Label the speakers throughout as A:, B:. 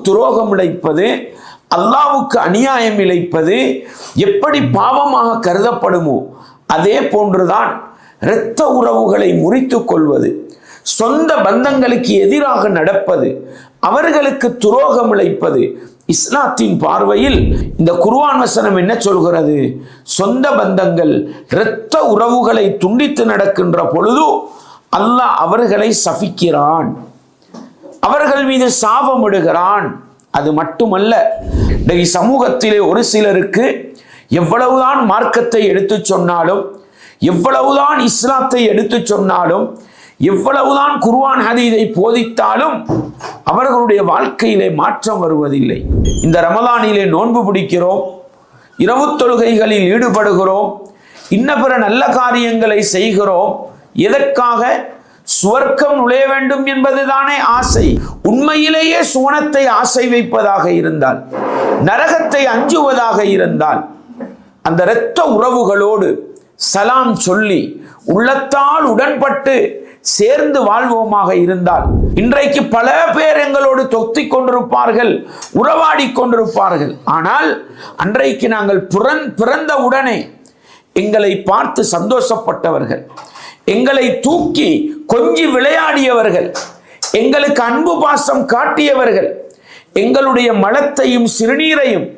A: துரோகம் இழைப்பது, அல்லாஹ்வுக்கு அநியாயம் இழைப்பது எப்படி பாவமாக கருதப்படுமோ அதே போன்றுதான் இரத்த உறவுகளை முறித்து கொள்வது, சொந்த பந்தங்களுக்கு எதிராக நடப்பது, அவர்களுக்கு துரோகம் இழைப்பது. இஸ்லாத்தின் பார்வையில் இந்த குர்ஆன் வசனம் என்ன சொல்கிறது? சொந்த பந்தங்கள் இரத்த உறவுகளை துண்டித்து நடக்கின்ற பொழுது அல்லாஹ் அவர்களை சபிக்கிறான், அவர்கள் மீது சாபமிடுகிறான். அது மட்டுமல்ல, இந்த சமூகத்திலே ஒரு சிலருக்கு எவ்வளவுதான் மார்க்கத்தை எடுத்து சொன்னாலும், எவ்வளவுதான் இஸ்லாத்தை எடுத்து சொன்னாலும், எவ்வளவுதான் குர்ஆன் ஹதீஸை போதித்தாலும் அவர்களுடைய வாழ்க்கையிலே மாற்றம் வருவதில்லை. இந்த ரமலானிலே நோன்பு பிடிக்கிறோம், இரவு தொழுகைகளில் ஈடுபடுகிறோம், இன்ன பிற நல்ல காரியங்களை செய்கிறோம். எதற்காக? சுவர்க்கம் நுழைய வேண்டும் என்பதுதானே ஆசை. உண்மையிலேயே சுவனத்தை ஆசை வைப்பதாக இருந்தால், நரகத்தை அஞ்சுவதாக இருந்தால், அந்த இரத்த உறவுகளோடு சலாம் சொல்லி உள்ளத்தால் உடன்பட்டு சேர்ந்து வாழ்வோமாக இருந்தால், இன்றைக்கு பல பேர் எங்களோடு தொத்திக் கொண்டிருப்பார்கள், உறவாடி கொண்டிருப்பார்கள். ஆனால் அன்றைக்கு நாங்கள் பிறந்த உடனே எங்களை பார்த்து சந்தோஷப்பட்டவர்கள், எங்களை தூக்கி கொஞ்சி விளையாடியவர்கள், எங்களுக்கு அன்பு பாசம் காட்டியவர்கள், எங்களுடைய மலத்தையும் சிறுநீரையும்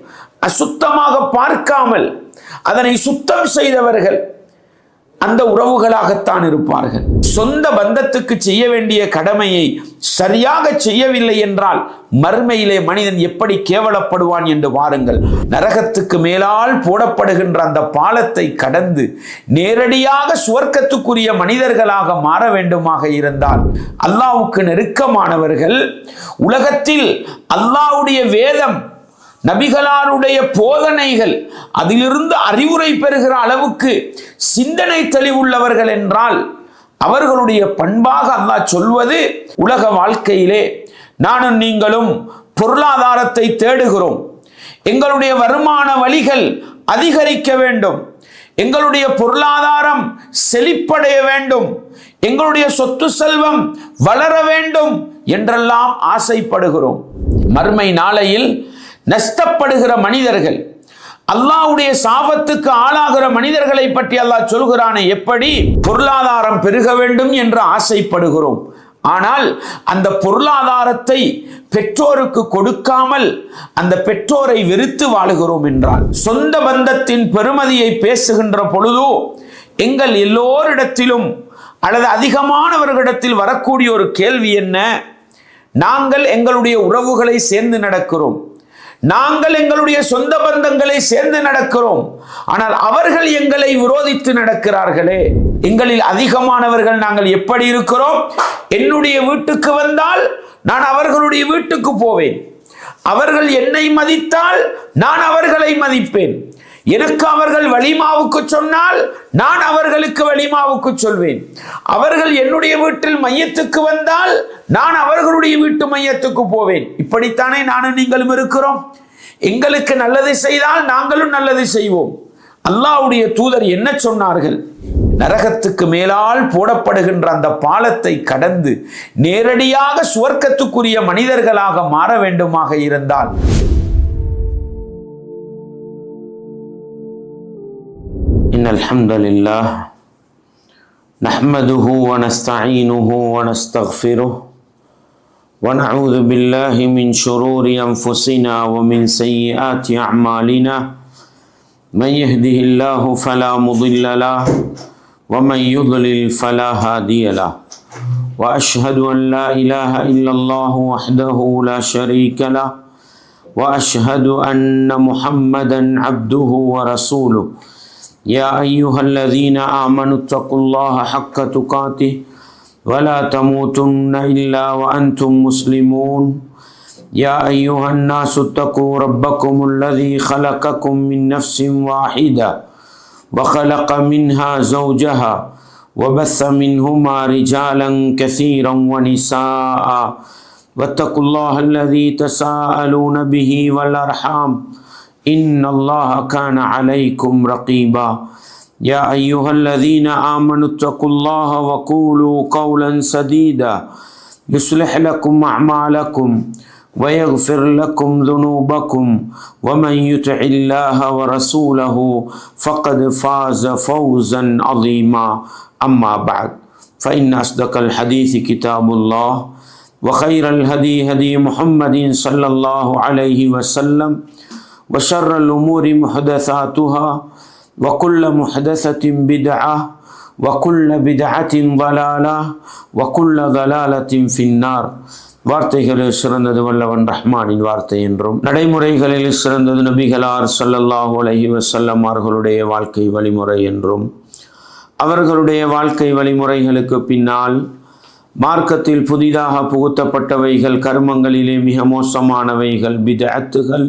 A: அசுத்தமாக பார்க்காமல் அதனை சுத்தம் செய்தவர்கள் அந்த உறவுகளாகத்தான் இருப்பார்கள். சொந்த பந்தத்துக்கு செய்ய வேண்டிய கடமையை சரியாக செய்யவில்லை என்றால் மறுமையிலே மனிதன் எப்படி கேவலப்படுவான் என்று பாருங்கள். நரகத்துக்கு மேலால் போடப்படுகின்ற அந்த பாலத்தை கடந்து நேரடியாக சுவர்க்கத்துக்குரிய மனிதர்களாக மாற வேண்டுமாக இருந்தால், அல்லாஹ்வுக்கு நெருக்கமானவர்கள் உலகத்தில் அல்லாஹ்வுடைய வேதம், நபிகளாருடைய போதனைகள், அதிலிருந்து அறிவுரை பெறுகிற அளவுக்கு சிந்தனை தெளிவுள்ளவர்கள் என்றால், அவர்களுடைய பண்பாக அல்லாஹ் சொல்வது, உலக வாழ்க்கையிலே நானும் நீங்களும் பொருளாதாரத்தை தேடுகிறோம், எங்களுடைய வருமான வழிகள் அதிகரிக்க வேண்டும், எங்களுடைய பொருளாதாரம் செழிப்படைய வேண்டும், எங்களுடைய சொத்து செல்வம் வளர வேண்டும் என்றெல்லாம் ஆசைப்படுகிறோம். மறுமை நாளையில் நஷ்டப்படுகிற மனிதர்கள், அல்லாஹ்வுடைய சாபத்துக்கு ஆளாகிற மனிதர்களை பற்றி அல்லாஹ் சொல்கிறானே, எப்படி பொருளாதாரம் பெருக வேண்டும் என்று ஆசைப்படுகிறோம், ஆனால் அந்த பொருளாதாரத்தை பெற்றோருக்கு கொடுக்காமல் அந்த பெற்றோரை வெறுத்து வாழுகிறோம் என்றால், சொந்த பந்தத்தின் பெருமதியை பேசுகின்ற பொழுதோ எங்கள் எல்லோரிடத்திலும் அல்லது அதிகமானவர்களிடத்தில் வரக்கூடிய ஒரு கேள்வி என்ன? நாங்கள் எங்களுடைய உறவுகளை சேர்ந்து நடக்கிறோம், நாங்கள் எங்களுடைய சொந்த பந்தங்களை சேர்ந்து நடக்கிறோம், ஆனால் அவர்கள் எங்களை விரோதித்து நடக்கிறார்களே. எங்களில் அதிகமானவர்கள் நாங்கள் எப்படி இருக்கிறோம்? என்னுடைய வீட்டுக்கு வந்தால் நான் அவர்களுடைய வீட்டுக்கு போவேன், அவர்கள் என்னை மதித்தால் நான் அவர்களை மதிப்பேன், எனக்கு அவர்கள் வலிமாவுக்கு சொன்னால் நான் அவர்களுக்கு வலிமாவுக்கு சொல்வேன், அவர்கள் என்னுடைய வீட்டில் மையத்துக்கு வந்தால் நான் அவர்களுடைய வீட்டு மையத்துக்கு போவேன். இப்படித்தானே நானும் நீங்களும் இருக்கிறோம். எங்களுக்கு நல்லது செய்தால் நாங்களும் நல்லது செய்வோம். அல்லாஹ்வுடைய தூதர் என்ன சொன்னார்கள்? நரகத்துக்கு மேலால் போடப்படுகின்ற அந்த பாலத்தை கடந்து நேரடியாக சுவர்க்கத்துக்குரிய மனிதர்களாக மாற வேண்டுமாக இருந்தால், இன்னல் ஹம்தலில்லாஹ் நஹ்மதுஹு வ நஸ்தஈனுஹு வ நஸ்தக்ஃபிருஹு ونعوذ بالله من شرور أنفسنا ومن سيئات أعمالنا من يهده الله فلا مضل له ومن يضلل فلا هادي له وأشهد أن لا إله إلا الله وحده لا شريك له وأشهد أن محمدا عبده ورسوله يا أيها الذين آمنوا اتقوا الله حق تقاته ولا تموتن إلا وأنتم مسلمون يا أيها الناس اتقوا ربكم الذي خلقكم من نفس واحدة وخلق منها زوجها وبث منهما رجالا كثيرا ونساء واتقوا الله الذي تساءلون به والأرحام إن الله كان عليكم رقيبا يا أيها الذين آمنوا اتقوا الله وقولوا قولا سديدا يصلح لكم أعمالكم ويغفر لكم ذنوبكم ومن يطع الله ورسوله فقد فاز فوزا عظيما أما بعد فإن أصدق الحديث كتاب الله وخير الهدي هدي محمد صلى الله عليه وسلم وشر الأمور محدثاتها وكل محدثة بدعة وكل بدعة ضلالة وكل ضلالة في النار. வார்த்தைகளில் சிறந்தது வல்லவன் ரஹ்மானின் வார்த்தை என்றும், நடைமுறைகளில் சிறந்தது நபிகளார் ஸல்லல்லாஹு அலைஹி வஸல்லம் அவர்களுடைய வாழ்க்கை வழிமுறை என்றும், அவர்களுடைய வாழ்க்கை வழிமுறைகளுக்கு பின்னால் மார்க்கத்தில் புதிதாக புகுத்தப்பட்டவைகள், கர்மங்களிலே மிக மோசமானவைகள் பித்அத்துகள்,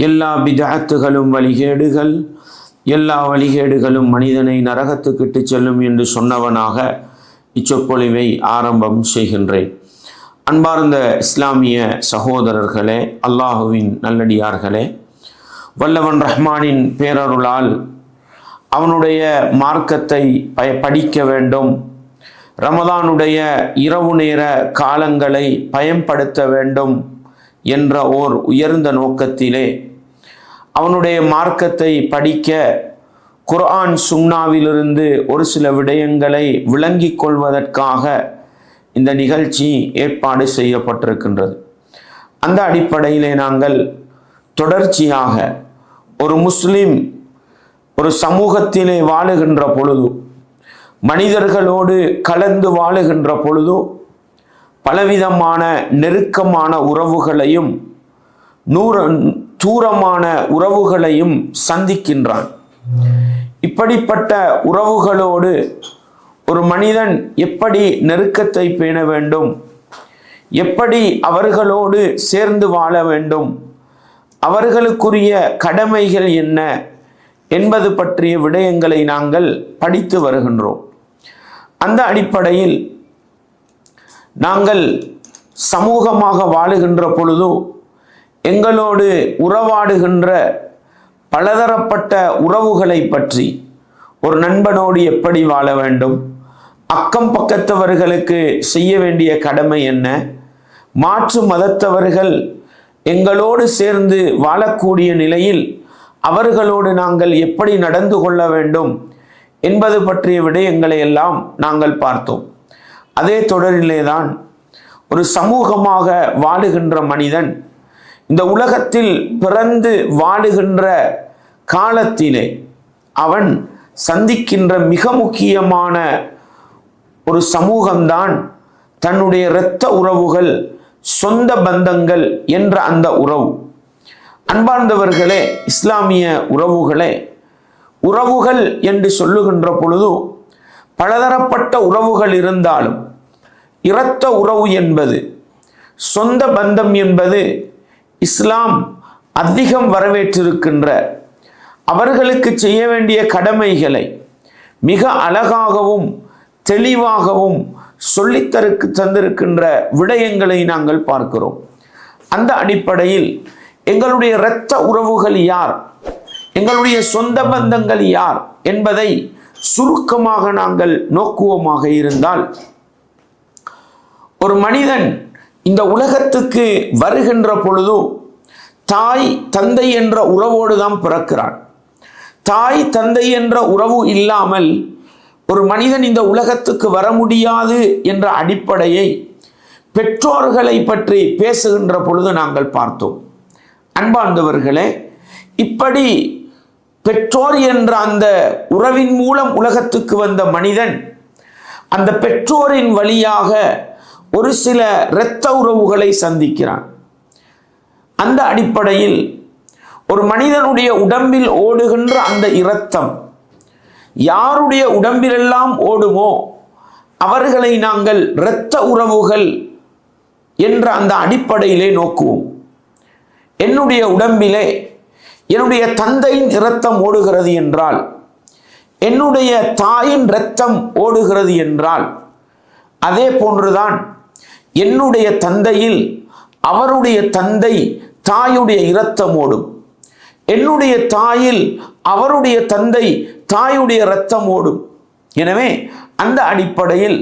A: எல்லா பித்அத்துகளும் வழிகேடுகள், எல்லா வழிகேடுகளும் மனிதனை நரகத்துக்கிட்டு செல்லும் என்று சொன்னவனாக இச்சொற்பொழிவை ஆரம்பம் செய்கின்றேன். அன்பார்ந்த இஸ்லாமிய சகோதரர்களே, அல்லாஹுவின் நல்லடியார்களே, வல்லவன் ரஹ்மானின் பேரருளால் அவனுடைய மார்க்கத்தை படிக்க வேண்டும், ரமதானுடைய இரவு நேர காலங்களை பயன்படுத்த வேண்டும் என்ற ஓர் உயர்ந்த நோக்கத்திலே அவனுடைய மார்க்கத்தை படிக்க குர்ஆன் சுன்னாவிலிருந்து ஒரு சில விடயங்களை விளங்கிக் கொள்வதற்காக இந்த நிகழ்ச்சி ஏற்பாடு செய்யப்பட்டிருக்கின்றது. அந்த அடிப்படையிலே நாங்கள் தொடர்ச்சியாக ஒரு முஸ்லிம் ஒரு சமூகத்திலே வாழுகின்ற பொழுது, மனிதர்களோடு கலந்து வாழுகின்ற பொழுது பலவிதமான நெருக்கமான உறவுகளையும் தூரமான உறவுகளையும் சந்திக்கின்றான். இப்படிப்பட்ட உறவுகளோடு ஒரு மனிதன் எப்படி நெருக்கத்தை பேண வேண்டும், எப்படி அவர்களோடு சேர்ந்து வாழ வேண்டும், அவர்களுக்குரிய கடமைகள் என்ன என்பது பற்றிய விடயங்களை நாங்கள் படித்து வருகின்றோம். அந்த அடிப்படையில் நாங்கள் சமூகமாக வாழுகின்ற பொழுது எங்களோடு உறவாடுகின்ற பலதரப்பட்ட உறவுகளை பற்றி, ஒரு நண்பனோடு எப்படி வாழ வேண்டும், அக்கம் பக்கத்தவர்களுக்கு செய்ய வேண்டிய கடமை என்ன, மாற்று மதத்தவர்கள் எங்களோடு சேர்ந்து வாழக்கூடிய நிலையில் அவர்களோடு நாங்கள் எப்படி நடந்து கொள்ள வேண்டும் என்பது பற்றிய விடயங்களை எல்லாம் நாங்கள் பார்த்தோம். அதே தொடரிலேதான் ஒரு சமூகமாக வாழுகின்ற மனிதன் இந்த உலகத்தில் பிறந்து வாழுகின்ற காலத்திலே அவன் சந்திக்கின்ற மிக முக்கியமான ஒரு சமூகம்தான் தன்னுடைய இரத்த உறவுகள், சொந்த பந்தங்கள் என்ற அந்த உறவு. அன்பார்ந்தவர்களே, இஸ்லாமிய உறவுகளே, உறவுகள் என்று சொல்லுகின்ற பொழுது பலதரப்பட்ட உறவுகள் இருந்தாலும் இரத்த உறவு என்பது, சொந்த பந்தம் என்பது இஸ்லாம் அதிகம் வரவேற்றிருக்கின்ற, அவர்களுக்கு செய்ய வேண்டிய கடமைகளை மிக அழகாகவும் தெளிவாகவும் தந்திருக்கின்ற விடயங்களை நாங்கள் பார்க்கிறோம். அந்த அடிப்படையில் எங்களுடைய இரத்த உறவுகள் யார், எங்களுடைய சொந்த பந்தங்கள் யார் என்பதை சுருக்கமாக நாங்கள் நோக்குவோமாக இருந்தால், ஒரு மனிதன் இந்த உலகத்துக்கு வருகின்ற பொழுது தாய் தந்தை என்ற உறவோடு தான் பிறக்கிறான். தாய் தந்தை என்ற உறவு இல்லாமல் ஒரு மனிதன் இந்த உலகத்துக்கு வர முடியாது என்ற அடிப்படையை பெற்றோர்களை பற்றி பேசுகின்ற பொழுது நாங்கள் பார்த்தோம். அன்பார்ந்தவர்களே, இப்படி பெற்றோர் என்ற அந்த உறவின் மூலம் உலகத்துக்கு வந்த மனிதன் அந்த பெற்றோரின் வழியாக ஒரு சில இரத்த உறவுகளை சந்திக்கிறான். அந்த அடிப்படையில் ஒரு மனிதனுடைய உடம்பில் ஓடுகின்ற அந்த இரத்தம் யாருடைய உடம்பிலெல்லாம் ஓடுமோ அவர்களை நாங்கள் இரத்த உறவுகள் என்ற அந்த அடிப்படையிலே நோக்குவோம். என்னுடைய உடம்பிலே என்னுடைய தந்தையின் இரத்தம் ஓடுகிறது என்றால், என்னுடைய தாயின் இரத்தம் ஓடுகிறது என்றால், அதே போன்றுதான் என்னுடைய தந்தையில் அவருடைய தந்தை தாயுடைய இரத்தம் ஓடும், என்னுடைய தாயில் அவருடைய தந்தை தாயுடைய இரத்தம் ஓடும். எனவே அந்த அடிப்படையில்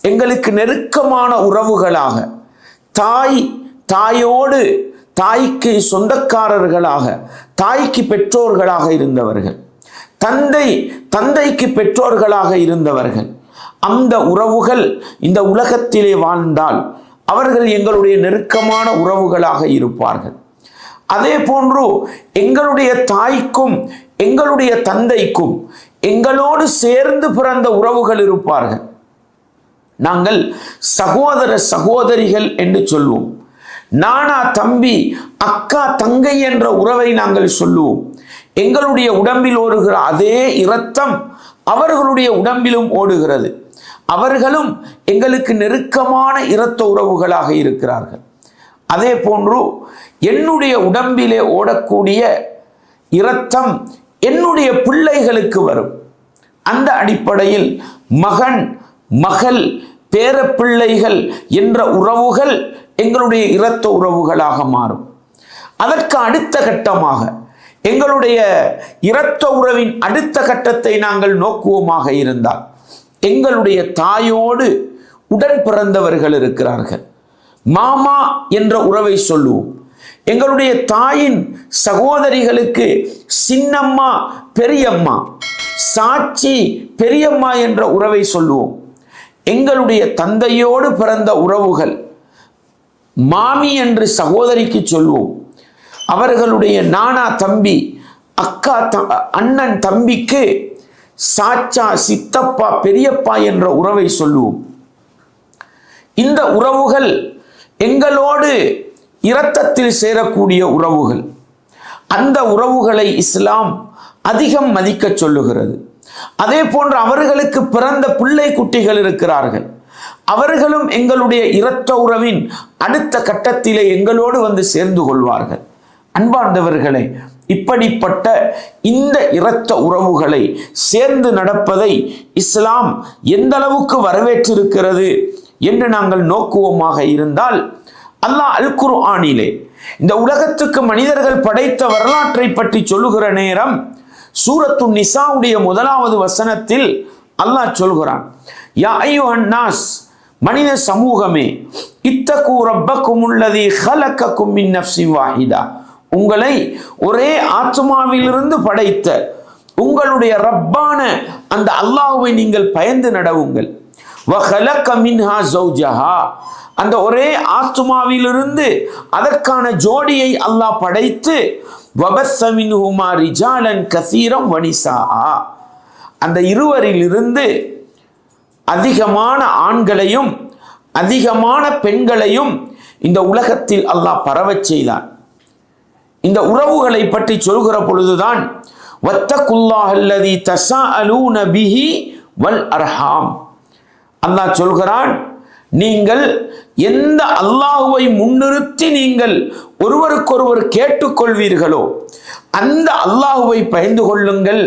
A: எங்களுக்கு நெருக்கமான உறவுகளாக தாய் தாயோடு தாய்க்கு சொந்தக்காரர்களாக, தாய்க்கு பெற்றோர்களாக இருந்தவர்கள், தந்தைக்கு பெற்றோர்களாக இருந்தவர்கள். அந்த உறவுகள் இந்த உலகத்திலே வாழ்ந்தால் அவர்கள் எங்களுடைய நெருக்கமான உறவுகளாக இருப்பார்கள். அதே போன்று எங்களுடைய தாய்க்கும் எங்களுடைய தந்தைக்கும் எங்களோடு சேர்ந்து பிறந்த உறவுகள் இருப்பார்கள். நாங்கள் சகோதர சகோதரிகள் என்று சொல்வோம். நானா தம்பி, அக்கா தங்கை என்ற உறவை நாங்கள் சொல்லுவோம். எங்களுடைய உடம்பில் ஓடுகிற அதே இரத்தம் அவர்களுடைய உடம்பிலும் ஓடுகிறது. அவர்களும் எங்களுக்கு நெருக்கமான இரத்த உறவுகளாக இருக்கிறார்கள். அதே போன்று என்னுடைய உடம்பிலே ஓடக்கூடிய இரத்தம் என்னுடைய பிள்ளைகளுக்கு வரும். அந்த அடிப்படையில் மகன், மகள், பேரப்பிள்ளைகள் என்ற உறவுகள் எங்களுடைய இரத்த உறவுகளாக மாறும். அதற்கு அடுத்த கட்டமாக எங்களுடைய இரத்த உறவின் அடுத்த கட்டத்தை நாங்கள் நோக்குவோமாக இருந்தால், எங்களுடைய தாயோடு உடன் பிறந்தவர்கள் இருக்கிறார்கள். மாமா என்ற உறவை சொல்லுவோம். எங்களுடைய தாயின் சகோதரிகளுக்கு சின்னம்மா, பெரியம்மா, சாட்சி, பெரியம்மா என்ற உறவை சொல்லுவோம். எங்களுடைய தந்தையோடு பிறந்த உறவுகள் மாமி என்று சகோதரிக்கு சொல்வோம். அவர்களுடைய நானா தம்பி, அக்கா அண்ணன் தம்பிக்கு சாச்சா, சித்தப்பா, பெரியப்பா என்ற உறவை சொல்லுவோம். இந்த உறவுகள் எங்களோடு இரத்தத்தில் சேரக்கூடிய உறவுகள். அந்த உறவுகளை இஸ்லாம் அதிகம் மதிக்க சொல்லுகிறது. அதே போன்று அவர்களுக்கு பிறந்த பிள்ளை குட்டிகள் இருக்கிறார்கள். அவர்களும் எங்களுடைய இரத்த உறவின் அடுத்த கட்டத்திலே எங்களோடு வந்து சேர்ந்து கொள்வார்கள். அன்பார்ந்தவர்களே, இப்படிப்பட்ட இந்த இரத்த உறவுகளை சேர்ந்து நடப்பதை இஸ்லாம் எந்த அளவுக்கு வரவேற்றிருக்கிறது என்று நாங்கள் நோக்குவோமாக இருந்தால், அல்லாஹ் அல் குர்ஆனிலே இந்த உலகத்துக்கு மனிதர்கள் படைத்த வரலாற்றை பற்றி சொல்லுகிற நேரம் சூரத்து நிசாவுடைய 1வது வசனத்தில் அல்லாஹ் சொல்கிறான், யா அய்யுஹன் நாஸ், மனித சமூகமே, இத்தகு ரப்பக்குமுல்லதி ஹலக்கக்கும் மின் நஃப்ஸின் வாஹிதா, உங்களை ஒரே ஆத்மாவிலிருந்து படைத்த உங்களுடைய ரப்பான அந்த அல்லாஹ்வை நீங்கள் பயந்து நடவுங்கள். வஹலக மின்ஹா ஜௌஜஹா, அந்த ஒரே ஆத்மாவிலிருந்து அதற்கான ஜோடியை அல்லாஹ் படைத்து, வபஸ்ஸ மின்ஹுமா ரிஜாலன் கஸீரம் வனிஸாஆ, அந்த இருவரிலிருந்து அதிகமான ஆண்களையும் அதிகமான பெண்களையும் இந்த உலகத்தில் அல்லாஹ் பரவச் செய்தான். இந்த உறவுகளை பற்றி சொல்கிற பொழுதுதான் வத்தகுல்லாஹல்லதி தஸாஅலூன பிஹி வல் அர்ஹாம், அல்லாஹ் சொல்கிறான், நீங்கள் எந்த அல்லாஹ்வை முன்னிறுத்தி நீங்கள் ஒருவருக்கொருவர் கேட்டுக்கொள்வீர்களோ அந்த அல்லாஹ்வை பயந்து கொள்ளுங்கள்,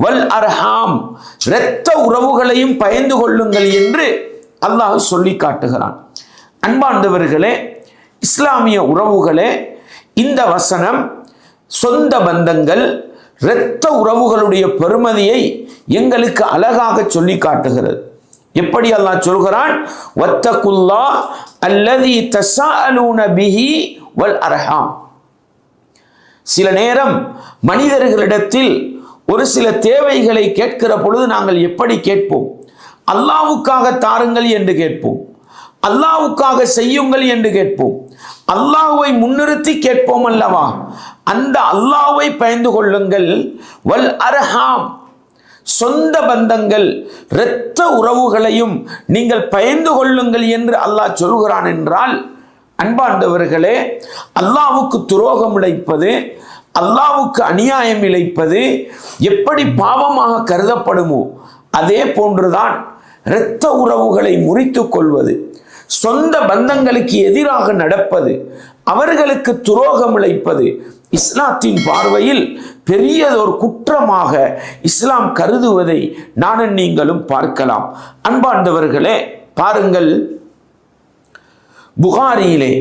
A: வல் அர்ஹாம், இரத்த உறவுகளையும் பயந்து கொள்ளுங்கள் என்று அல்லாஹ் சொல்லி காட்டுகிறான். அன்பார்ந்தவர்களே, இஸ்லாமிய உறவுகளே, இந்த வசனம் சொந்த பந்தங்கள், இரத்த உறவுகளுடைய பெருமதியை எங்களுக்கு அழகாக சொல்லி காட்டுகிறது. எப்படி அல்லாஹ் சொல்கிறான், வத்தகுல்லாஹ் அல்லதி தஸாஅலூன பிஹி வல் அர்ஹாம். சில நேரம் மனிதர்களிடத்தில் ஒரு சில தேவைகளை கேட்கிற பொழுது நாங்கள் எப்படி கேட்போம்? அல்லாஹ்வுக்காக தாருங்கள் என்று கேட்போம், அல்லாஹ்வுக்காக செய்யுங்கள் என்று கேட்போம், அல்லாஹ்வை முன்னிறுத்தி கேட்போம் அல்லவா? அந்த அல்லாஹ்வை பயந்து கொள்ளுங்கள். வல் அர்ஹாம், சொந்த பந்தங்கள், இரத்த உறவுகளையும் நீங்கள் பயந்து கொள்ளுங்கள் என்று அல்லாஹ் சொல்கிறான் என்றால், அன்பார்ந்தவர்களே, அல்லாஹ்வுக்கு துரோகம் இழைப்பது, அல்லாஹ்வுக்கு அநியாயம் இழைப்பது எப்படி பாவமாக கருதப்படுமோ அதே போன்றுதான் இரத்த உறவுகளை முறித்துக் கொள்வது, சொந்த பந்தங்களுக்கு எதிராக நடப்பது, அவர்களுக்கு துரோகம் இழைப்பது இஸ்லாத்தின் பார்வையில் பெரியதொரு குற்றமாக இஸ்லாம் கருதுவதை நானும் நீங்களும் பார்க்கலாம். அன்பார்ந்தவர்களே, பாருங்கள், புகாரியிலே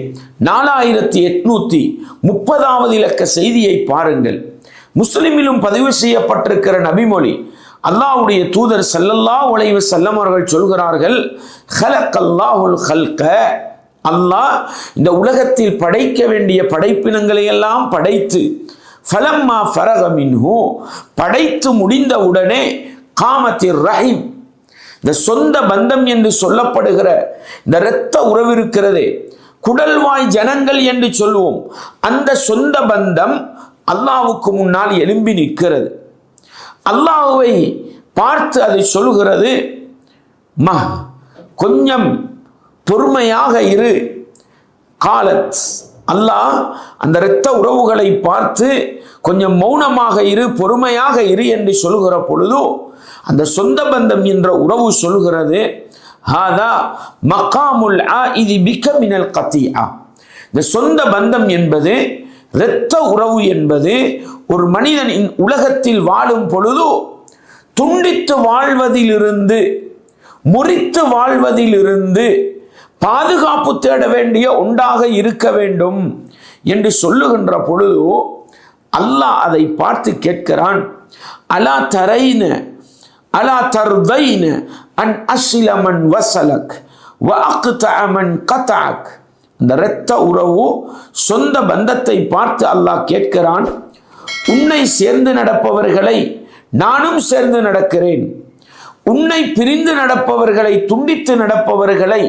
A: 4830வது இலக்க செய்தியை பாருங்கள். முஸ்லிமிலும் பதிவு செய்யப்பட்டிருக்கிற நபிமொழி, அல்லாஹ்வுடைய தூதர் ஸல்லல்லாஹு அலைஹி வஸல்லம் அவர்கள் சொல்கிறார்கள், ஹலக்கல்லாஹுல் ஹல்க, அல்லாஹ் இந்த உலகத்தில் படைக்க வேண்டிய படைப்பினங்களை எல்லாம் படைத்து ஃபலம்மா ஃபரக மின்ஹு படைத்து முடிந்தவுடனே காமத்திர் ரஹீம் இந்த சொந்த பந்தம் என்று சொல்லப்படுகிற இந்த இரத்த உறவு இருக்கிறதே, குடல்வாய் ஜனங்கள் என்று சொல்லுவோம், அந்த சொந்த பந்தம் அல்லாஹ்வுக்கு முன்னால் எழும்பி நிற்கிறது. அல்லாஹ்வை பார்த்து அது சொல்கிறது, கொஞ்சம் பொறுமையாக இரு. காலத் அல்லாஹ் அந்த இரத்த உறவுகளை பார்த்து கொஞ்சம் மௌனமாக இரு, பொறுமையாக இரு என்று சொல்கிற பொழுது அந்த சொந்த பந்தம் என்ற உறவு சொல்கிறது, ஹாதா மகாமுல் ஆஇதி பிக மினல் கத்தியா. இந்த சொந்த பந்தம் என்பது, இரத்த உறவு என்பது ஒரு மனிதன் உலகத்தில் வாழும் பொழுது துண்டித்து வாழ்வதிலிருந்து, முறித்து வாழ்வதிலிருந்து பாதுகாப்பு தேட வேண்டிய ஒன்றாக இருக்க வேண்டும் என்று சொல்லுகின்ற பொழுது அல்லாஹ் அதை பார்த்து கேட்கிறான், அலா தரைன அலா தர்தைன அன் அஸ்ல மன் வஸலக் வ அக்தஅ மன் கதஅக். இந்த இரத்த உறவு சொந்த பந்தத்தை பார்த்து அல்லாஹ் கேட்கிறான், உன்னை சேர்ந்து நடப்பவர்களை நானும் சேர்ந்து நடக்கிறேன், உன்னை பிரிந்து நடப்பவர்களை, துண்டித்து நடப்பவர்களை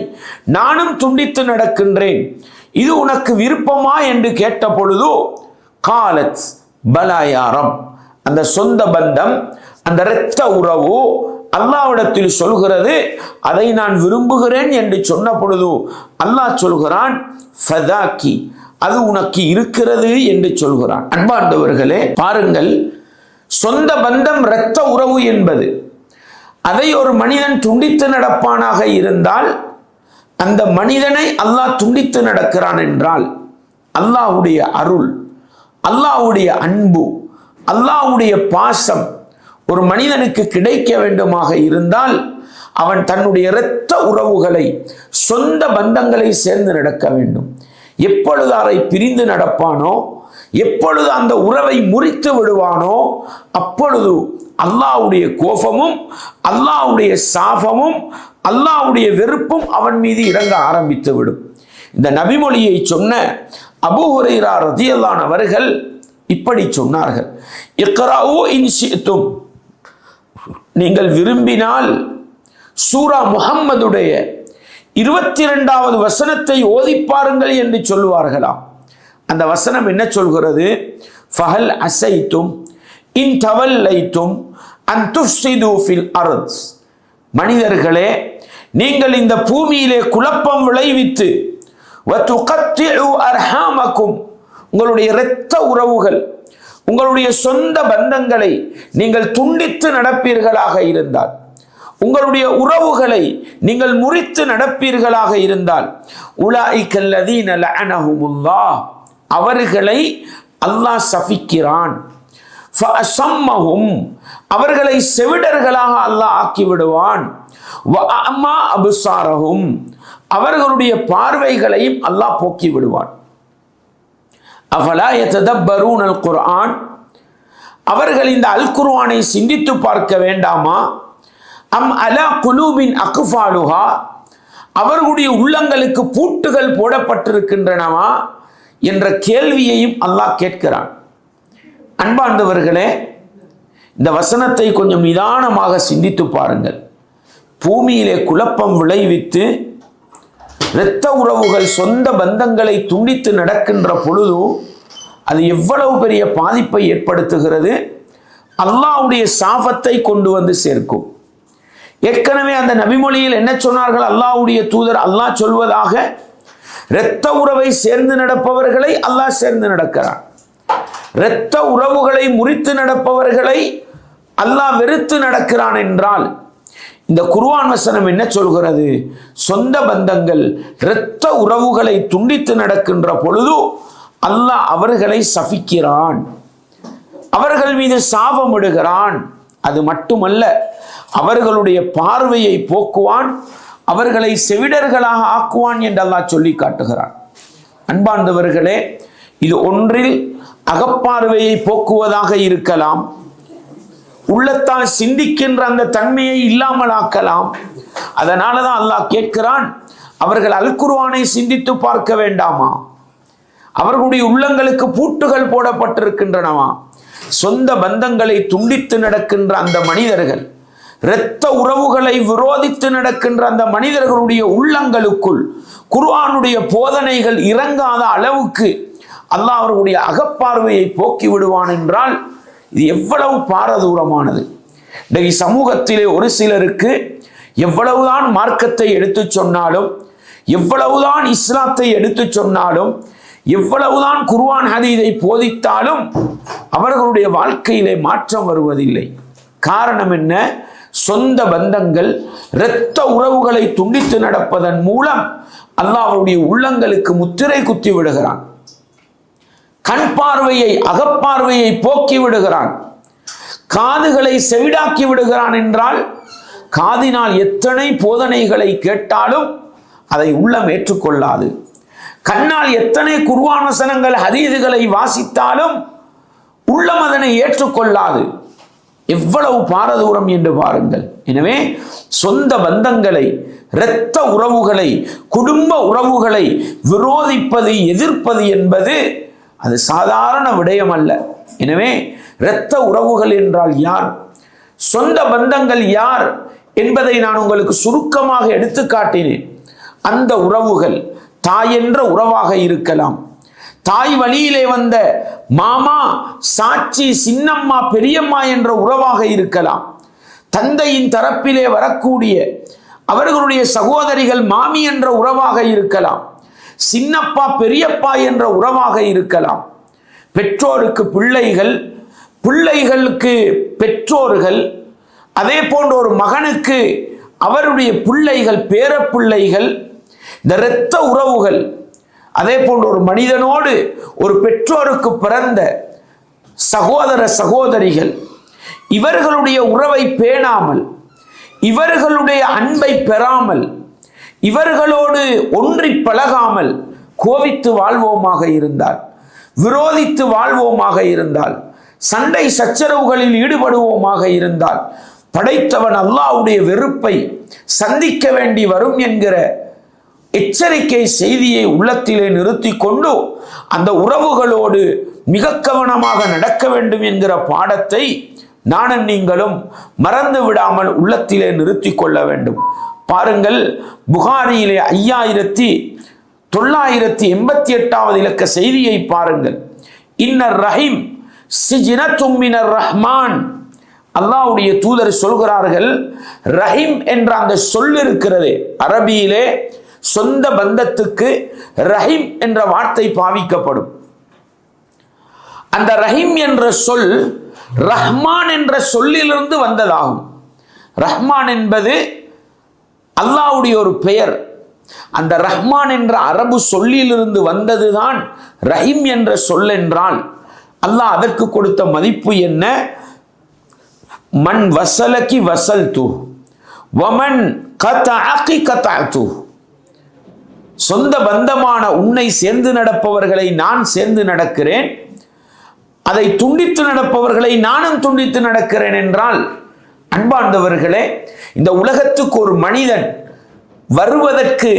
A: நானும் துண்டித்து நடக்கின்றேன், இது உனக்கு விருப்பமா என்று கேட்ட பொழுது காலத் பலாயாரம். அந்த சொந்த பந்தம், அந்த இரத்த உறவு அல்லாஹ்விடத்தில் சொல்கிறது, அதை நான் விரும்புகிறேன் என்று சொன்ன பொழுது அல்லாஹ் சொல்கிறான், ஃபதாக்கி அது உனக்கு இருக்கிறது என்று சொல்கிறான். அன்பாண்டவர்களே பாருங்கள், சொந்த பந்தம் இரத்த உறவு என்பது, அதை ஒரு மனிதன் துண்டித்து நடப்பானாக இருந்தால் அந்த மனிதனை அல்லாஹ் துண்டித்து நடக்கிறான் என்றால் அல்லாஹ்வுடைய அருள், அல்லாஹ்வுடைய அன்பு, அல்லாஹ்வுடைய பாசம் ஒரு மனிதனுக்கு கிடைக்க வேண்டுமாக இருந்தால் அவன் தன்னுடைய இரத்த உறவுகளை, சொந்த பந்தங்களை சேர்ந்து நடக்க வேண்டும். எப்பொழுது அதை பிரிந்து நடப்பானோ, எப்பொழுது அந்த உறவை முறித்து விடுவானோ, அப்பொழுது அல்லாஹ்வுடைய கோபமும் அல்லாஹ்வுடைய சாபமும் அல்லாஹ்வுடைய வெறுப்பும் அவன் மீது இறங்க ஆரம்பித்து விடும். இந்த நபிமொழியை சொன்ன அபூ ஹுரைரா ரலியல்லாஹு அன்ஹு அவர்கள் இப்படி சொன்னார்கள், இக்ராஉ இன் ஷிஅ்தும், நீங்கள் விரும்பினால் சூரா முஹம்மதுடைய 22வது வசனத்தை ஓதிப்பாருங்கள் என்று சொல்லுவார்களாம். அந்த வசனம் என்ன சொல்கிறது, ஃபஹல் அஸைதும் இன் தவல்லைதும் அன் துஃப்ஸிது ஃபில் அர்த். மனிதர்களே, நீங்கள் இந்த பூமியிலே குழப்பம் விளைவித்து வ துகத்திஉ அர்ஹாமக்கும், உங்களுடைய இரத்த உறவுகள், உங்களுடைய சொந்த பந்தங்களை நீங்கள் துண்டித்து நடப்பீர்களாக இருந்தால், உங்களுடைய உறவுகளை நீங்கள் முறித்து நடப்பீர்களாக இருந்தால், உலாயிகல்லதீன லஅனஹுமுல்லாஹ், அவர்களை அல்லாஹ் சபிக்கிறான், ஃபஅஸம்மஹும், அவர்களை செவிடர்களாக அல்லாஹ் ஆக்கிவிடுவான், வ அமா அப்சாரஹும், அவர்களுடைய பார்வைகளையும் அல்லாஹ் போக்கி விடுவான். அஃபலா யததப்பரூனல் குர்ஆன், அவர்கள் இந்த அல் குர்ஆனை சிந்தித்து பார்க்க வேண்டாமா? அம் அலா குலூபின் அக்ஃபாலுஹா, அவர்களுடைய உள்ளங்களுக்கு பூட்டுகள் போடப்பட்டிருக்கின்றனவா என்ற கேள்வியையும் அல்லாஹ் கேட்கிறான். அன்பார்ந்தவர்களே, இந்த வசனத்தை கொஞ்சம் நிதானமாக சிந்தித்து பாருங்கள். பூமியிலே குழப்பம் விளைவித்து இரத்த உறவுகள், சொந்த பந்தங்களை துண்டித்து நடக்கின்ற பொழுது அது எவ்வளவு பெரிய பாதிப்பை ஏற்படுத்துகிறது, அல்லாஹ்வுடைய சாபத்தை கொண்டு வந்து சேர்க்கும். ஏற்கனவே அந்த நபிமொழியில் என்ன சொன்னார்கள் அல்லாஹ்வுடைய தூதர்? அல்லாஹ் சொல்வதாக, இரத்த உறவை சேர்ந்து நடப்பவர்களை அல்லாஹ் சேர்ந்து நடக்கிறான், இரத்த உறவுகளை முறித்து நடப்பவர்களை அல்லாஹ் வெறுத்து நடக்கிறான் என்றால் இந்த குர்ஆன் வசனம் என்ன சொல்கிறது? சொந்த பந்தங்கள், இரத்த உறவுகளை துண்டித்து நடக்கின்ற பொழுது அல்லாஹ் அவர்களை சபிக்கிறான், அவர்கள் மீது சாபமிடுகிறான். அது மட்டுமல்ல, அவர்களுடைய பார்வையை போக்குவான், அவர்களை செவிடர்களாக ஆக்குவான் என்று அல்லாஹ் சொல்லி காட்டுகிறான். அன்பார்ந்தவர்களே, இது ஒன்றில் அகப்பார்வையை போக்குவதாக இருக்கலாம், உள்ளத்தால் சிந்திக்கின்ற அந்த தன்மையை இல்லாமல் ஆக்கலாம். அதனால தான் அல்லாஹ் கேட்கிறான், அவர்கள் அல் குர்ஆனை சிந்தித்து பார்க்க வேண்டாமா? அவர்களுடைய உள்ளங்களுக்கு பூட்டுகள் போடப்பட்டிருக்கின்றனவா? சொந்த பந்தங்களை துண்டித்து நடக்கின்ற அந்த மனிதர்கள், இரத்த உறவுகளை விரோதித்து நடக்கின்ற அந்த மனிதர்களுடைய உள்ளங்களுக்குள் குர்ஆனுடைய போதனைகள் இறங்காத அளவுக்கு அல்லாஹ் அவர்களுடைய அகப்பார்வையை போக்கி விடுவான் என்றால் இது எவ்வளவு பாரதூரமானது. இன்றைக்கு சமூகத்திலே ஒரு சிலருக்கு எவ்வளவுதான் மார்க்கத்தை எடுத்து சொன்னாலும், எவ்வளவுதான் இஸ்லாத்தை எடுத்து சொன்னாலும், எவ்வளவுதான் குர்ஆன் ஹதீஸை போதித்தாலும் அவர்களுடைய வாழ்க்கையிலே மாற்றம் வருவதில்லை. காரணம் என்ன? சொந்த பந்தங்கள், இரத்த உறவுகளை துண்டித்து நடப்பதன் மூலம் அல்லாஹ் அவருடைய உள்ளங்களுக்கு முத்திரை குத்தி விடுகிறான். கண் பார்வையை, அகப்பார்வையை போக்கி விடுகிறான். காதுகளை செவிடாக்கி விடுகிறான் என்றால், காதினால் எத்தனை போதனைகளை கேட்டாலும் அதை உள்ளம் ஏற்றுக்கொள்ளாது. கண்ணால் எத்தனை குர்ஆன் வசனங்கள் ஹதீஸுகளை வாசித்தாலும் உள்ளம் அதனை ஏற்றுக்கொள்ளாது. எவ்வளவு பாரதூரம் என்று பாருங்கள். எனவே சொந்த பந்தங்களை, இரத்த உறவுகளை, குடும்ப உறவுகளை விரோதிப்பது, எதிர்ப்பது என்பது அது சாதாரண விடயம் அல்ல. எனவே இரத்த உறவுகள் என்றால் யார், சொந்த பந்தங்கள் யார் என்பதை நான் உங்களுக்கு சுருக்கமாக எடுத்து காட்டினேன். அந்த உறவுகள் தாய் என்ற உறவாக இருக்கலாம், தாய் வழியிலே வந்த மாமா, சாட்சி, சின்னம்மா, பெரியம்மா என்ற உறவாக இருக்கலாம், தந்தையின் தரப்பிலே வரக்கூடிய அவர்களுடைய சகோதரிகள் மாமி என்ற உறவாக இருக்கலாம், சின்னப்பா பெரியப்பா என்ற உறவாக இருக்கலாம், பெற்றோருக்கு பிள்ளைகள், பிள்ளைகளுக்கு பெற்றோர்கள், அதே போன்ற ஒரு மகனுக்கு அவருடைய பிள்ளைகள், பேரப்பிள்ளைகள், இந்த இரத்த உறவுகள். அதே போன்ற ஒரு மனிதனோடு ஒரு பெற்றோருக்கு பிறந்த சகோதர சகோதரிகள், இவர்களுடைய உறவை பேணாமல், இவர்களுடைய அன்பை பெறாமல், இவர்களோடு ஒன்றி பழகாமல் கோவித்து வாழ்வோமாக இருந்தால், விரோதித்து வாழ்வோமாக இருந்தால், சண்டை சச்சரவுகளில் ஈடுபடுவோமாக இருந்தால் படைத்தவன் அல்லாஹ்வுடைய வெறுப்பை சந்திக்க வேண்டி வரும் என்கிற எச்சரிக்கை செய்தியை உள்ளத்திலே நிறுத்தி கொண்டு அந்த உறவுகளோடு மிக கவனமாக நடக்க வேண்டும் என்கிற பாடத்தை நானும் நீங்களும் மறந்து விடாமல் உள்ளத்திலே நிறுத்தி கொள்ள வேண்டும். பாருங்கள், புகாரியிலே 5988 இலக்க செய்தியை பாருங்கள். இன்னர் ரஹீம் சிஜ்னத்தும் மினர் ரஹ்மான். அல்லாஹ்வுடைய தூதர் சொல்கிறார்கள், ரஹீம் என்ற அந்த சொல் இருக்கிறது, அரபியிலே சொந்த பந்தத்துக்கு ரஹீம் என்ற வார்த்தை பாவிக்கப்படும். அந்த ரஹீம் என்ற சொல் ரஹ்மான் என்ற சொல்லிலிருந்து வந்ததாகும். ரஹ்மான் என்பது அல்லாஹ்வுடைய ஒரு பெயர். அந்த ரஹ்மான் என்ற அரபு சொல்லிலிருந்து வந்ததுதான் ரஹீம் என்ற சொல் என்றால் அல்லாஹ் அதற்கு கொடுத்த மதிப்பு என்ன? மன் வசலகி வசல்து வமன் கதஅகி கதஅது. சொந்த பந்தமான உன்னை சேர்ந்து நடப்பவர்களை நான் சேர்ந்து நடக்கிறேன், அதை துண்டித்து நடப்பவர்களை நானும் துண்டித்து நடக்கிறேன் என்றால், அன்பார்ந்தவர்களே, இந்த உலகத்துக்கு ஒரு மனிதன் வருவதற்கு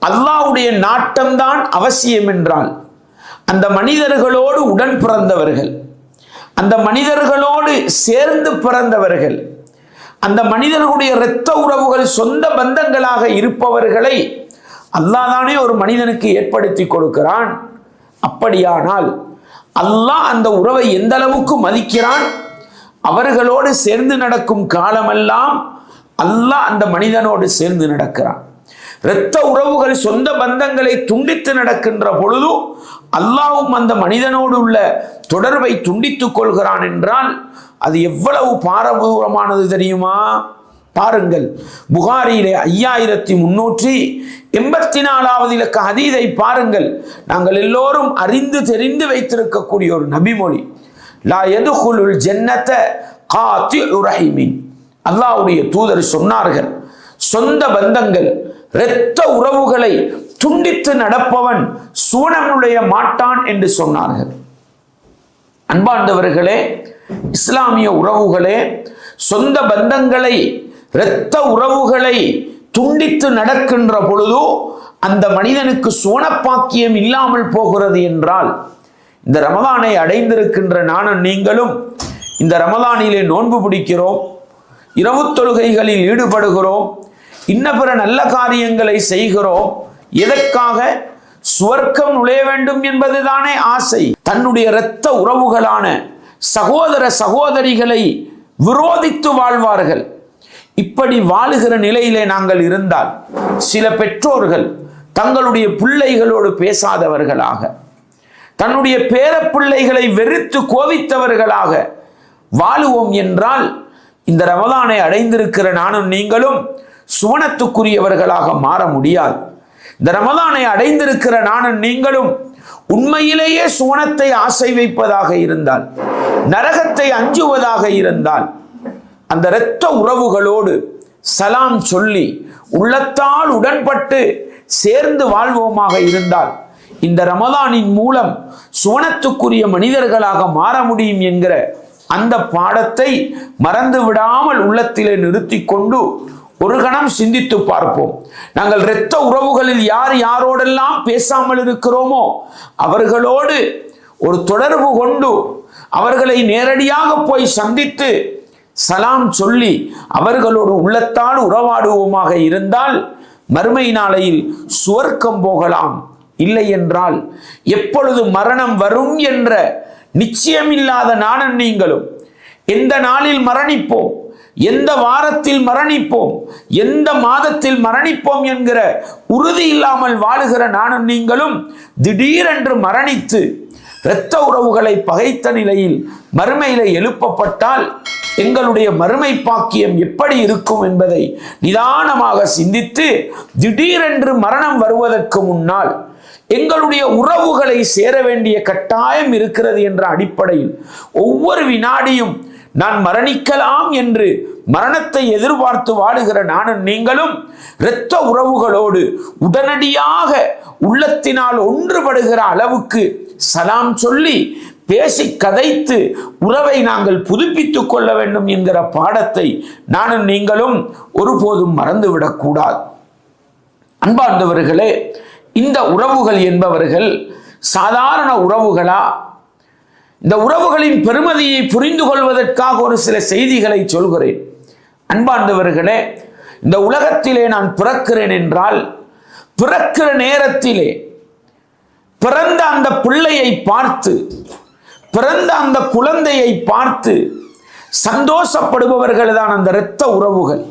A: அல்லாஹ்வுடைய நாட்டம்தான் அவசியம் என்றால், அந்த மனிதர்களோடு உடன் பிறந்தவர்கள், அந்த மனிதர்களோடு சேர்ந்து பிறந்தவர்கள், அந்த மனிதர்களுடைய இரத்த உறவுகள், சொந்த பந்தங்களாக இருப்பவர்களை அல்லாஹ் தானே ஒரு மனிதனுக்கு ஏற்படுத்தி கொடுக்கிறான். அப்படியானால் அல்லாஹ் அந்த உறவை எந்த அளவுக்கு மதிக்கிறான்? அவர்களோடு சேர்ந்து நடக்கும் காலமெல்லாம் அல்லாஹ் அந்த மனிதனோடு சேர்ந்து நடக்கிறான். இரத்த உறவுகள், சொந்த பந்தங்களை துண்டித்து நடக்கின்ற பொழுது அல்லாஹ்வும் அந்த மனிதனோடு உள்ள தொடர்பை துண்டித்துக் கொள்கிறான் என்றால் அது எவ்வளவு பாரதூரமானது தெரியுமா? பாருங்கள், புகாரியிலே 5384 இலக்க ஹதீஸை பாருங்கள். நாங்கள் எல்லோரும் அறிந்து தெரிந்து வைத்திருக்கக்கூடிய ஒரு நபிமொழி, லா யதுகுலுல் ஜன்னத காத்திஉ ரஹீமின். அல்லாஹ்வுடைய தூதர் சொன்னார்கள், சொந்த பந்தங்கள், இரத்த உறவுகளை துண்டித்து நடப்பவன் சுவனம் நுழைய மாட்டான் என்று சொன்னார்கள். அன்பார்ந்தவர்களே, இஸ்லாமிய உறவுகளே, சொந்த பந்தங்களை, இரத்த உறவுகளை துண்டித்து நடக்கின்ற பொழுது அந்த மனிதனுக்கு சுவனப்பாக்கியம் இல்லாமல் போகிறது என்றால், இந்த ரமலானை அடைந்திருக்கின்ற நானும் நீங்களும் இந்த ரமலானிலே நோன்பு பிடிக்கிறோம், இரவு தொழுகைகளில் ஈடுபடுகிறோம், இன்ன பிற நல்ல காரியங்களை செய்கிறோம். எதற்காக? சுவர்க்கம் நுழைய வேண்டும் என்பதுதானே ஆசை. தன்னுடைய இரத்த உறவுகளான சகோதர சகோதரிகளை விரோதித்து வாழ்வார்கள். இப்படி வாழுகிற நிலையிலே நாங்கள் இருந்தால், சில பெற்றோர்கள் தங்களுடைய பிள்ளைகளோடு பேசாதவர்களாக, தன்னுடைய பேர பிள்ளைகளை வெறுத்து கோபித்தவர்களாக வாழுவோம் என்றால், இந்த ரமலானை அடைந்திருக்கிற நானும் நீங்களும் சுவனத்துக்குரியவர்களாக மாற முடியாது. இந்த ரமலானை அடைந்திருக்கிற நானும் நீங்களும் உண்மையிலேயே சுவனத்தை ஆசை வைப்பதாக இருந்தால், நரகத்தை அஞ்சுவதாக இருந்தால், அந்த இரத்த உறவுகளோடு சலாம் சொல்லி உள்ளத்தால் உடன்பட்டு சேர்ந்து வாழ்வோமாக இருந்தால், இந்த ரமலானின் மூலம் சுவனத்துக்குரிய மனிதர்களாக மாற முடியும் என்கிற அந்த பாடத்தை மறந்து விடாமல் உள்ளத்திலே நிறுத்தி கொண்டு ஒரு கணம் சிந்தித்து பார்ப்போம். நாங்கள் இரத்த உறவுகளில் யார் யாரோடெல்லாம் பேசாமல் இருக்கிறோமோ அவர்களோடு ஒரு தொடர்பு கொண்டு அவர்களை நேரடியாக போய் சந்தித்து சலாம் சொல்லி அவர்களோடு உள்ளத்தால் உறவாடுவோமாக இருந்தால் மறுமை நாளையில் சுவர்க்கம் போகலாம். இல்லை என்றால் எப்பொழுது மரணம் வரும் என்ற நிச்சயமில்லாத நானும் நீங்களும், எந்த நாளில் மரணிப்போம், எந்த வாரத்தில் மரணிப்போம், எந்த மாதத்தில் மரணிப்போம் என்கிற உறுதி இல்லாமல் வாழுகிற நானும் நீங்களும் திடீரென்று மரணித்து இரத்த உறவுகளை பகைத்த நிலையில் மறுமையில எழுப்பப்பட்டால் எங்களுடைய மறுமை பாக்கியம் எப்படி இருக்கும் என்பதை நிதானமாக சிந்தித்து, திடீரென்று மரணம் வருவதற்கு முன்னால் எங்களுடைய உறவுகளை சேர வேண்டிய கட்டாயம் இருக்கிறது என்ற அடிப்படையில் ஒவ்வொரு வினாடியும் நான் மரணிக்கலாம் என்று மரணத்தை எதிர்பார்த்து வாழுகிற நானும் நீங்களும் இரத்த உறவுகளோடு உடனடியாக உள்ளத்தினால் ஒன்றுபடுகிற அளவுக்கு சலாம் சொல்லி பேசி கதைத்து உறவை நாங்கள் புதுப்பித்துக் கொள்ள வேண்டும் என்கிற பாடத்தை நானும் நீங்களும் ஒருபோதும் மறந்துவிடக்கூடாது. அன்பார்ந்தவர்களே, இந்த உறவுகள் என்பவர்கள் சாதாரண உறவுகளா? இந்த உறவுகளின் பெருமதியை புரிந்து கொள்வதற்காக ஒரு சில செய்திகளை சொல்கிறேன். அன்பார்ந்தவர்களே, இந்த உலகத்திலே நான் பிறக்கிறேன் என்றால் பிறக்கிற நேரத்திலே பிறந்த அந்த பிள்ளையை பார்த்து, பிறந்த அந்த குழந்தையை பார்த்து சந்தோஷப்படுபவர்கள் தான் அந்த இரத்த உறவுகள்.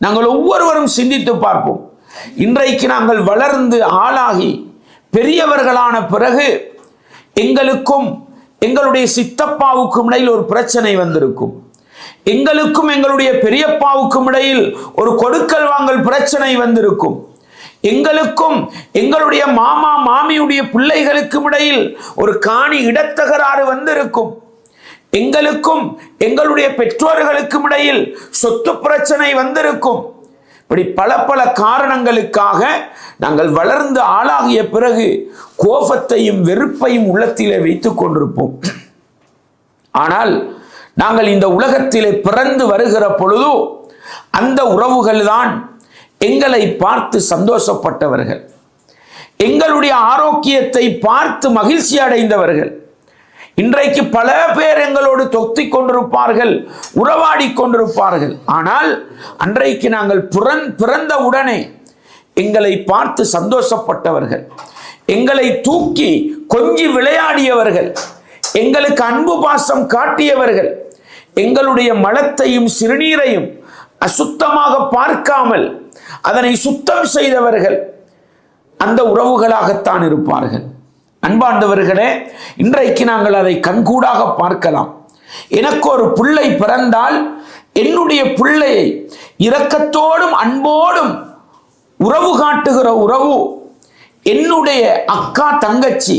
A: நாங்கள் ஒவ்வொருவரும் சிந்தித்து பார்ப்போம். இன்றைக்கு நாங்கள் வளர்ந்து ஆளாகி பெரியவர்களான பிறகு எங்களுக்கும் எங்களுடைய சித்தப்பாவுக்கும் இடையில் ஒரு பிரச்சனை வந்திருக்கும். எங்களுக்கும் எங்களுடைய பெரியப்பாவுக்கும் இடையில் ஒரு கொடுக்கல் வாங்கல் பிரச்சனை வந்திருக்கும். எங்களுக்கும் எங்களுடைய மாமா மாமியுடைய பிள்ளைகளுக்கும் இடையில் ஒரு காணி இடத்தகராறு வந்திருக்கும். எங்களுக்கும் எங்களுடைய பெற்றோர்களுக்கும் இடையில் சொத்து பிரச்சனை வந்திருக்கும். இப்படி பல பல காரணங்களுக்காக நாங்கள் வளர்ந்து ஆளாகிய பிறகு கோபத்தையும் வெறுப்பையும் உள்ளத்திலே வைத்துக் கொண்டிருப்போம். ஆனால் நாங்கள் இந்த உலகத்திலே பிறந்து வருகிற பொழுது அந்த உறவுகள் தான் எங்களை பார்த்து சந்தோஷப்பட்டவர்கள், எங்களுடைய ஆரோக்கியத்தை பார்த்து மகிழ்ச்சி அடைந்தவர்கள். இன்றைக்கு பல பேர் எங்களோடு தொத்திக் கொண்டிருப்பார்கள், உறவாடி கொண்டிருப்பார்கள். ஆனால் அன்றைக்கு நாங்கள் பிறந்த உடனே எங்களை பார்த்து சந்தோஷப்பட்டவர்கள், எங்களை தூக்கி கொஞ்சி விளையாடியவர்கள், எங்களுக்கு அன்பு பாசம் காட்டியவர்கள், எங்களுடைய மலத்தையும் சிறுநீரையும் அசுத்தமாக பார்க்காமல் அதனை சுத்தம் செய்தவர்கள் அந்த உறவுகளாகத்தான் இருப்பார்கள். அன்பார்ந்தவர்களே, இன்றைக்கு நாங்கள் அதை கண்கூடாக பார்க்கலாம். எனக்கு ஒரு பிள்ளை பிறந்தால் என்னுடைய பிள்ளையை இரக்கத்தோடும் அன்போடும் உறவு காட்டுகிற உறவு என்னுடைய அக்கா தங்கச்சி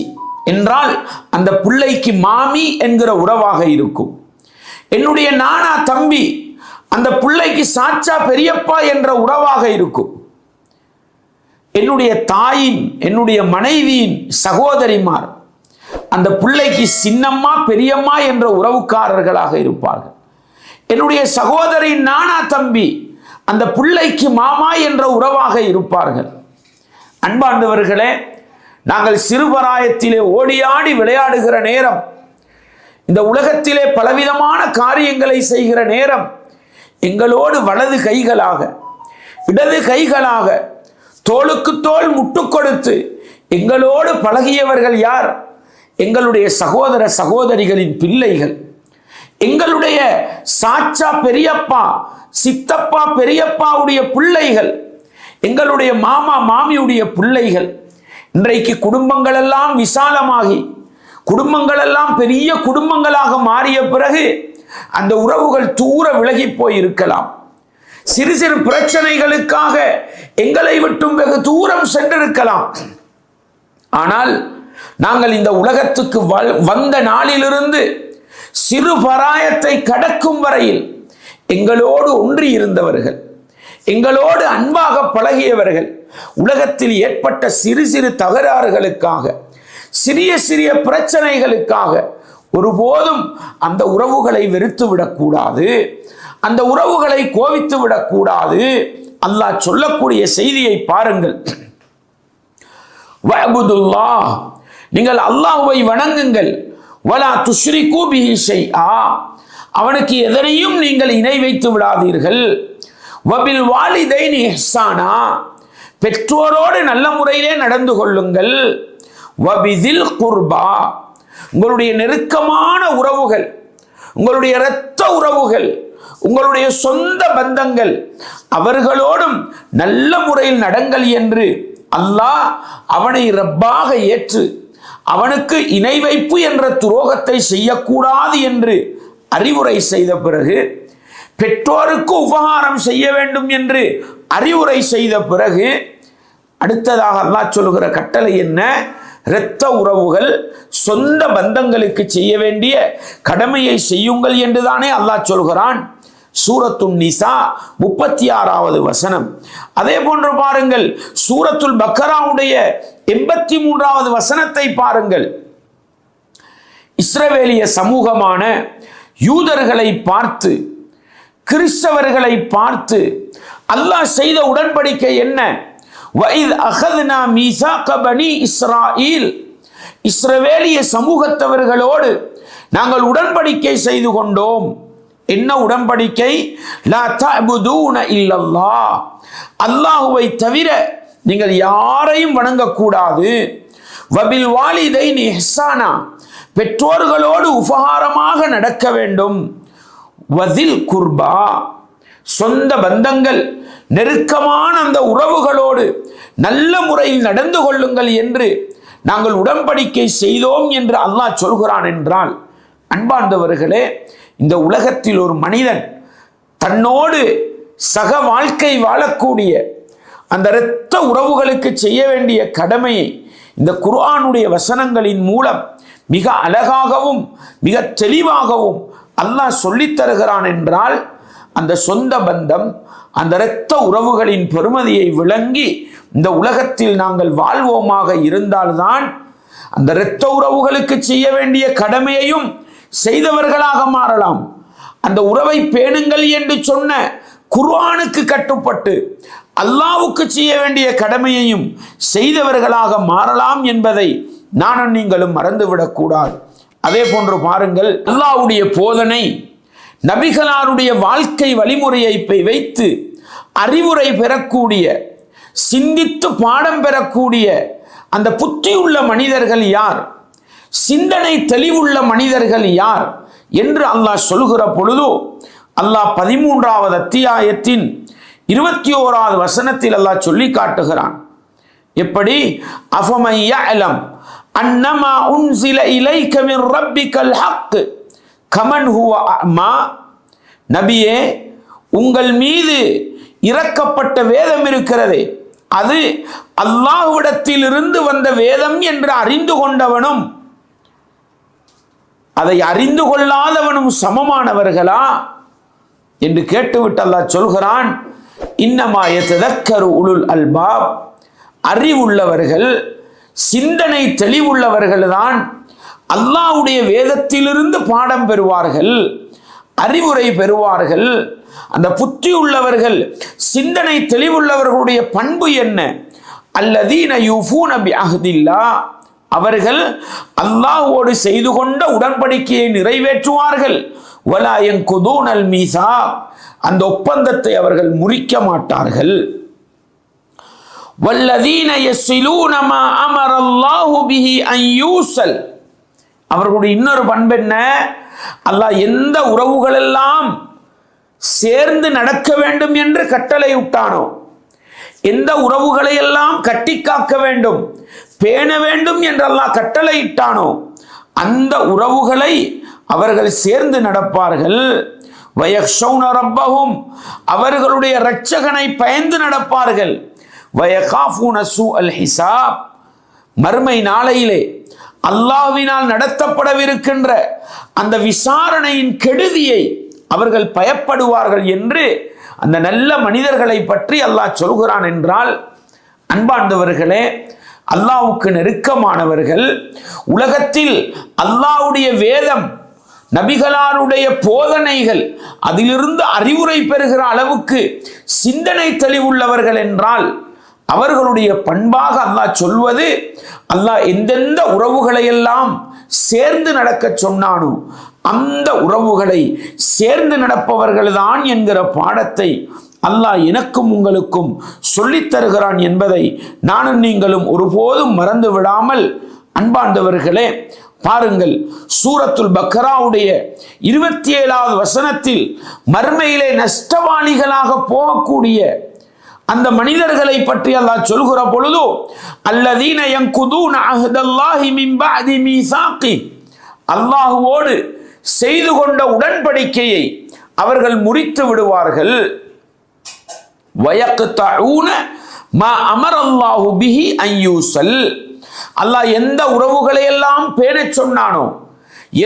A: என்றால் அந்த பிள்ளைக்கு மாமி என்கிற உறவாக இருக்கும். என்னுடைய நானா தம்பி அந்த பிள்ளைக்கு சாச்சா பெரியப்பா என்ற உறவாக இருக்கும். என்னுடைய தாயின் என்னுடைய மனைவியின் சகோதரிமார் அந்த பிள்ளைக்கு சின்னம்மா பெரியம்மா என்ற உறவுக்காரர்களாக இருப்பார்கள். என்னுடைய சகோதரின் நானா தம்பி அந்த பிள்ளைக்கு மாமா என்ற உறவாக இருப்பார்கள். அன்பார்ந்தவர்களே, நாங்கள் சிறுபராயத்திலே ஓடியாடி விளையாடுகிற நேரம், இந்த உலகத்திலே பலவிதமான காரியங்களை செய்கிற நேரம், எங்களோடு வலது கைகளாக இடது கைகளாக தோளுக்கு தோள் முட்டு கொடுத்து எங்களோடு பழகியவர்கள் யார்? எங்களுடைய சகோதர சகோதரிகளின் பிள்ளைகள், எங்களுடைய சாச்சா பெரியப்பா சித்தப்பா பெரியப்பாவுடைய பிள்ளைகள், எங்களுடைய மாமா மாமியுடைய பிள்ளைகள். இன்றைக்கு குடும்பங்கள் எல்லாம் விசாலமாகி குடும்பங்கள் எல்லாம் பெரிய குடும்பங்களாக மாறிய பிறகு அந்த உறவுகள் தூர விலகி போயிருக்கலாம். சிறு சிறு பிரச்சனைகளுக்காக எங்களை விட்டும் வெகு தூரம் சென்றிருக்கலாம். ஆனால் நாங்கள் இந்த உலகத்துக்கு வந்த நாளிலிருந்து சிறு பராயத்தை கடக்கும் வரையில் எங்களோடு ஒன்றி இருந்தவர்கள், எங்களோடு அன்பாக பழகியவர்கள், உலகத்தில் ஏற்பட்ட சிறு சிறு தகராறுகளுக்காக, சிறிய சிறிய பிரச்சனைகளுக்காக ஒருபோதும் அந்த உறவுகளை வெறுத்து விடக்கூடாது, அந்த உறவுகளை கோபித்து விடக்கூடாது. அல்லாஹ் சொல்லக்கூடிய செய்தியை பாருங்கள். வஅபுதுல்லாஹ், நீங்கள் அல்லாஹ்வை வணங்குங்கள். வலா துஷ்ரிகு பிஹி ஷைஆ, அவனுக்கு எதனையும் நீங்கள் இணை வைத்து விடாதீர்கள். வபில் வாலிதைனி இஹ்சானா, பெற்றோரோடு நல்ல முறையிலே நடந்து கொள்ளுங்கள். வபிதில் குர்பா, உங்களுடைய நெருக்கமான உறவுகள், உங்களுடைய இரத்த உறவுகள், உங்களுடைய சொந்த பந்தங்கள், அவர்களோடும் நல்ல முறையில் நடங்கள் என்று அல்லாஹ் அவனை ரப்பாக ஏற்று அவனுக்கு இணை வைப்பு என்ற துரோகத்தை செய்யக்கூடாது என்று அறிவுரை செய்த பிறகு, பெற்றோருக்கு உபகாரம் செய்ய வேண்டும் என்று அறிவுரை செய்த பிறகு, அடுத்ததாக அல்லாஹ் சொல்லுகிற கட்டளை என்ன? இரத்த உறவுகள், சொந்த பந்தங்களுக்கு செய்ய வேண்டிய கடமையை செய்யுங்கள் என்றுதானே அல்லாஹ் சொல்கிறான். சூரத்துன் நிசா 36வது வசனம். அதே போன்று பாருங்கள், சூரத்துல் பக்கராவுடைய 83வது வசனத்தை பாருங்கள். இஸ்ரவேலிய சமூகமான யூதர்களை பார்த்து, கிறிஸ்தவர்களை பார்த்து அல்லாஹ் செய்த உடன்படிக்கை என்ன? வஇத் அகத்னா மீசாக பனி இஸ்ராயீல், இஸ்ரவேலிய சமூகத்தவர்களோடு நாங்கள் உடன்படிக்கை செய்து கொண்டோம். என்ன உடன்படிக்கை? லா தஅபுதூன இல்லல்லாஹ், அல்லாஹ்வை தவிர நீங்கள் யாரையும் வணங்கக்கூடாது. வபில் வாலிதைனி இஹ்சானா, பெற்றோர்களோடு உபகாரமாக நடக்க வேண்டும். வதில் குர்பா, சொந்த பந்தங்கள், நெருக்கமான அந்த உறவுகளோடு நல்ல முறையில் நடந்து கொள்ளுங்கள் என்று நாங்கள் உடன்படிக்கை செய்தோம் என்று அல்லாஹ் சொல்கிறான் என்றால், அன்பார்ந்தவர்களே, இந்த உலகத்தில் ஒரு மனிதன் தன்னோடு சக வாழ்க்கை வாழக்கூடிய அந்த இரத்த உறவுகளுக்கு செய்ய வேண்டிய கடமையை இந்த குர்ஆனுடைய வசனங்களின் மூலம் மிக அழகாகவும் மிக தெளிவாகவும் அல்லாஹ் சொல்லித் தருகிறான் என்றால், அந்த சொந்த பந்தம், அந்த இரத்த உறவுகளின் பெருமதியை விளங்கி இந்த உலகத்தில் நாங்கள் வாழ்வோமாக இருந்தால்தான் அந்த இரத்த உறவுகளுக்கு செய்ய வேண்டிய கடமையையும் செய்தவர்களாக மாறலாம். அந்த உறவை பேணுங்கள் என்று சொன்ன குர்ஆனுக்கு கட்டுப்பட்டு அல்லாஹ்வுக்கு செய்ய வேண்டிய கடமையையும் செய்தவர்களாக மாறலாம் என்பதை நானும் நீங்களும் மறந்துவிடக்கூடாது. அதே போன்று பாருங்கள், அல்லாஹ்வுடைய போதனை, நபிகளாருடைய வாழ்க்கை வழிமுறையை வைத்து அறிவுரை பெறக்கூடிய, சிந்தித்து பாடம் பெறக்கூடிய அந்த புத்தியுள்ள மனிதர்கள் யார், சிந்தனை தெளிவுள்ள மனிதர்கள் யார் என்று அல்லாஹ் சொல்கிற பொழுது, அல்லாஹ் 13வது அத்தியாயத்தின் 21வது வசனத்தில் அல்லாஹ் சொல்லி காட்டுகிறான். எப்படி? அஃபமன் யஅலம் அன்னமா உன்ஸில இலைக மின் ரப்பிக்கல் ஹக் கமன் ஹுவ அமா, நபியே, உங்கள் மீது இறக்கப்பட்ட வேதம் இருக்கிறதே, அது அல்லாஹ்விடத்தில் இருந்து வந்த வேதம் என்று அறிந்து கொண்டவனும் அதை அறிந்து கொள்ளாதவனும் சமமானவர்களா என்று கேட்டுவிட்டு அல்லாஹ் சொல்கிறான், இன்னமா யததக்கரு உலுல் அல்பாப், அறிவுள்ளவர்கள், சிந்தனை தெளிவுள்ளவர்கள் தான் அல்லாஹ்வுடைய வேதத்திலிருந்து பாடம் பெறுவார்கள், அறிவுரை பெறுவார்கள். அந்த புத்தி உள்ளவர்கள், சிந்தனை தெளிவுள்ளவர்களுடைய பண்பு என்ன? அல்லதீன யூஃபூன பிஅஹ்தில்லாஹ், அவர்கள் அல்லாஹ்வோடு செய்து கொண்ட உடன்படிக்கையை நிறைவேற்றுவார்கள். வலா யன்குதூனல் மீசாக், அந்த ஒப்பந்தத்தை அவர்கள் முறிக்க மாட்டார்கள். வல்லதீன யஸ்ஸிலூன மா அமரல்லாஹு பிஹி அன் யூஸல், அவர்களுடைய இன்னொரு பண்பு என்ன? அல்லாஹ் எந்த உறவுகளெல்லாம் சேர்ந்து நடக்க வேண்டும் என்று கட்டளை விட்டானோ, எந்த உறவுகளை எல்லாம் கட்டி காக்க வேண்டும், பேண வேண்டும் என்று அல்லாஹ் கட்டளை இட்டானோ அந்த உறவுகளை அவர்கள் சேர்ந்து நடப்பார்கள். வயக்ஷௌன ரப்பஹும், அவர்களுடைய இரட்சகனை பயந்து நடப்பார்கள். வயகாஃபூன சூஅல் ஹிசாப், மறுமை நாளையிலே அல்லாஹ்வினால் நடத்தப்படவிருக்கின்ற அந்த விசாரணையின் கெடுதியை அவர்கள் பயப்படுவார்கள் என்று அந்த நல்ல மனிதர்களை பற்றி அல்லாஹ் சொல்கிறான் என்றால், அன்பார்ந்தவர்களே, அல்லாஹ்வுக்கு நெருக்கமானவர்கள், உலகத்தில் அல்லாஹ்வுடைய வேதம், நபிகளாருடைய போதனைகள், அதிலிருந்து அறிவுரை பெறுகிற அளவுக்கு சிந்தனை தெளிவுள்ளவர்கள் என்றால் அவர்களுடைய பண்பாக அல்லாஹ் சொல்வது, அல்லாஹ் எந்தெந்த உறவுகளை எல்லாம் சேர்ந்து நடக்க சொன்னானோ அந்த உறவுகளை சேர்ந்து நடப்பவர்கள் தான் என்கிற பாடத்தை அல்லாஹ் எனக்கும் உங்களுக்கும் சொல்லித் தருகிறான் என்பதை நானும் நீங்களும் ஒருபோதும் மறந்து விடாமல், அன்பார்ந்தவர்களே, பாருங்கள், சூரத்துல் பக்ராவுடைய 27வது வசனத்தில் மர்மையிலே நஷ்டவாளிகளாக போகக்கூடிய அந்த மனிதர்களை பற்றி அல்லாஹ் சொல்கிற பொழுது, அல்லதீன யன்குதூன அஹ்தல்லாஹி மின் பஅதி மீசாகி, அல்லாஹ்வோடு செய்து கொண்ட உடன்படிக்கையை அவர்கள் முறித்து விடுவார்கள். வயக்தஊன மா அமரல்லாஹு பிஹி அன் யூஸல், அல்லாஹ் எந்த உறவுகளை எல்லாம் பேணச் சொன்னானோ,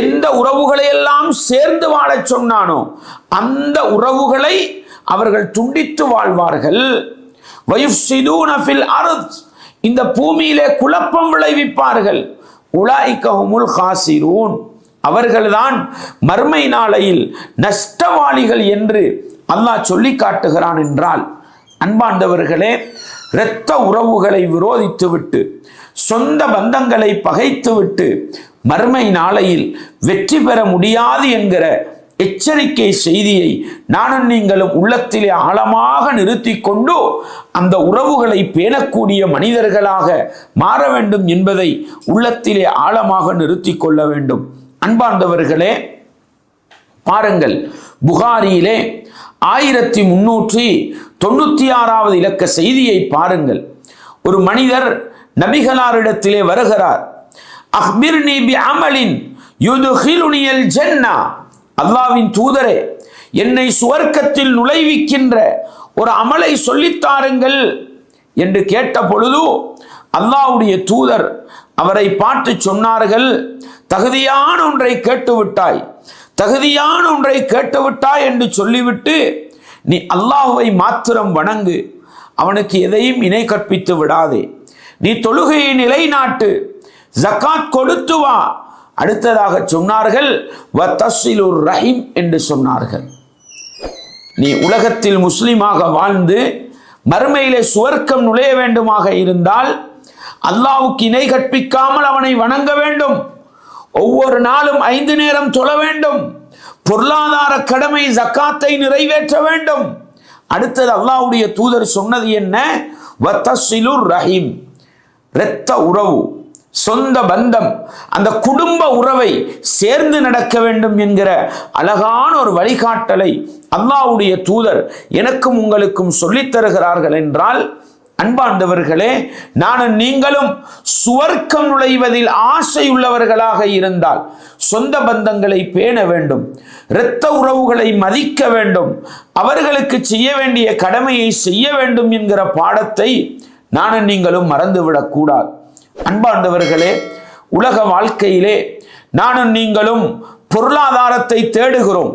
A: எந்த உறவுகளை எல்லாம் சேர்ந்து வாழச் சொன்னானோ அந்த உறவுகளை அவர்கள் துண்டித்து வாழ்வார்கள். வயுஃப்ஸிதூன ஃபில் அர்த், இந்த பூமியிலே குழப்பம் விளைவிப்பார்கள். உலாயிக ஹுமுல் காசிரூன், அவர்கள்தான் மர்மை நாளையில் நஷ்டவாளிகள் என்று அல்லாஹ் சொல்லி காட்டுகிறான் என்றால், அன்பாண்டவர்களே, இரத்த உறவுகளை விரோதித்துவிட்டு, சொந்த பந்தங்களை பகைத்துவிட்டு மர்மை நாளையில் வெற்றி பெற முடியாது என்கிற எச்சரிக்கை செய்தியை நானும் நீங்களும் உள்ளத்திலே ஆழமாக நிறுத்தி கொண்டு அந்த உறவுகளை பேணக்கூடிய மனிதர்களாக மாற வேண்டும் என்பதை உள்ளத்திலே ஆழமாக நிறுத்தி கொள்ள வேண்டும். அன்பார்ந்தவர்களே, பாருங்கள், புகாரியிலே 1396வது இலக்க செய்தியை பாருங்கள். ஒரு மனிதர் நபிகளாரிடத்திலே வருகிறார். அக்பிர்னி பி அமலின் யுதுகிலுனியல் ஜன்னா, அல்லாஹ்வின் தூதரே, என்னை சுவர்க்கத்தில் நுழைவிக்கின்ற ஒரு அமலை சொல்லித்தாருங்கள் என்று கேட்ட பொழுது அல்லாஹ்வுடைய தூதர் அவரை பார்த்து சொன்னார்கள், தகுதியான ஒன்றை கேட்டுவிட்டாய், தகுதியான ஒன்றை கேட்டுவிட்டாய் என்று சொல்லிவிட்டு நீ அல்லாஹ்வை மாத்திரம் வணங்கு, அவனுக்கு எதையும் இணை கற்பித்து விடாதே, நீ தொழுகையை நிலைநாட்டு, ஜகாத் கொடுத்து வா. அடுத்ததாக சொன்னார்கள், வத்தஸ்ஸிலுர் ரஹீம் என்று சொன்னார்கள். நீ உலகத்தில் முஸ்லிமாக வாழ்ந்து மறுமையிலே சுவர்க்கம் நுழைய வேண்டுமாக இருந்தால் அல்லாஹ்வுக்கு இணை கற்பிக்காமல் அவனை வணங்க வேண்டும். ஒவ்வொரு நாளும் 5 நேரம் தொழ வேண்டும். பொருளாதார கடமை ஜகாத்தை நிறைவேற்ற வேண்டும். அடுத்தது அல்லாஹ்வுடைய தூதர் சொன்னது என்ன? வத்தஸ்ஸிலுர் ரஹீம், இரத்த உறவு, சொந்த பந்தம், அந்த குடும்ப உறவை சேர்ந்து நடக்க வேண்டும் என்கிற அழகான ஒரு வழிகாட்டலை அல்லாஹ்வுடைய தூதர் எனக்கும் உங்களுக்கும் சொல்லித் தருகிறார்கள் என்றால், அன்பார்ந்தவர்களே, நானும் நீங்களும் சுவர்க்கம் நுழைவதில் ஆசை உள்ளவர்களாக இருந்தால் சொந்த பந்தங்களை பேண வேண்டும், இரத்த உறவுகளை மதிக்க வேண்டும், அவர்களுக்கு செய்ய வேண்டிய கடமையை செய்ய வேண்டும் என்கிற பாடத்தை நானும் நீங்களும் மறந்துவிடக் கூடாது. அன்பார்ந்தவர்களே, உலக வாழ்க்கையிலே நானும் நீங்களும் பொருளாதாரத்தை தேடுகிறோம்.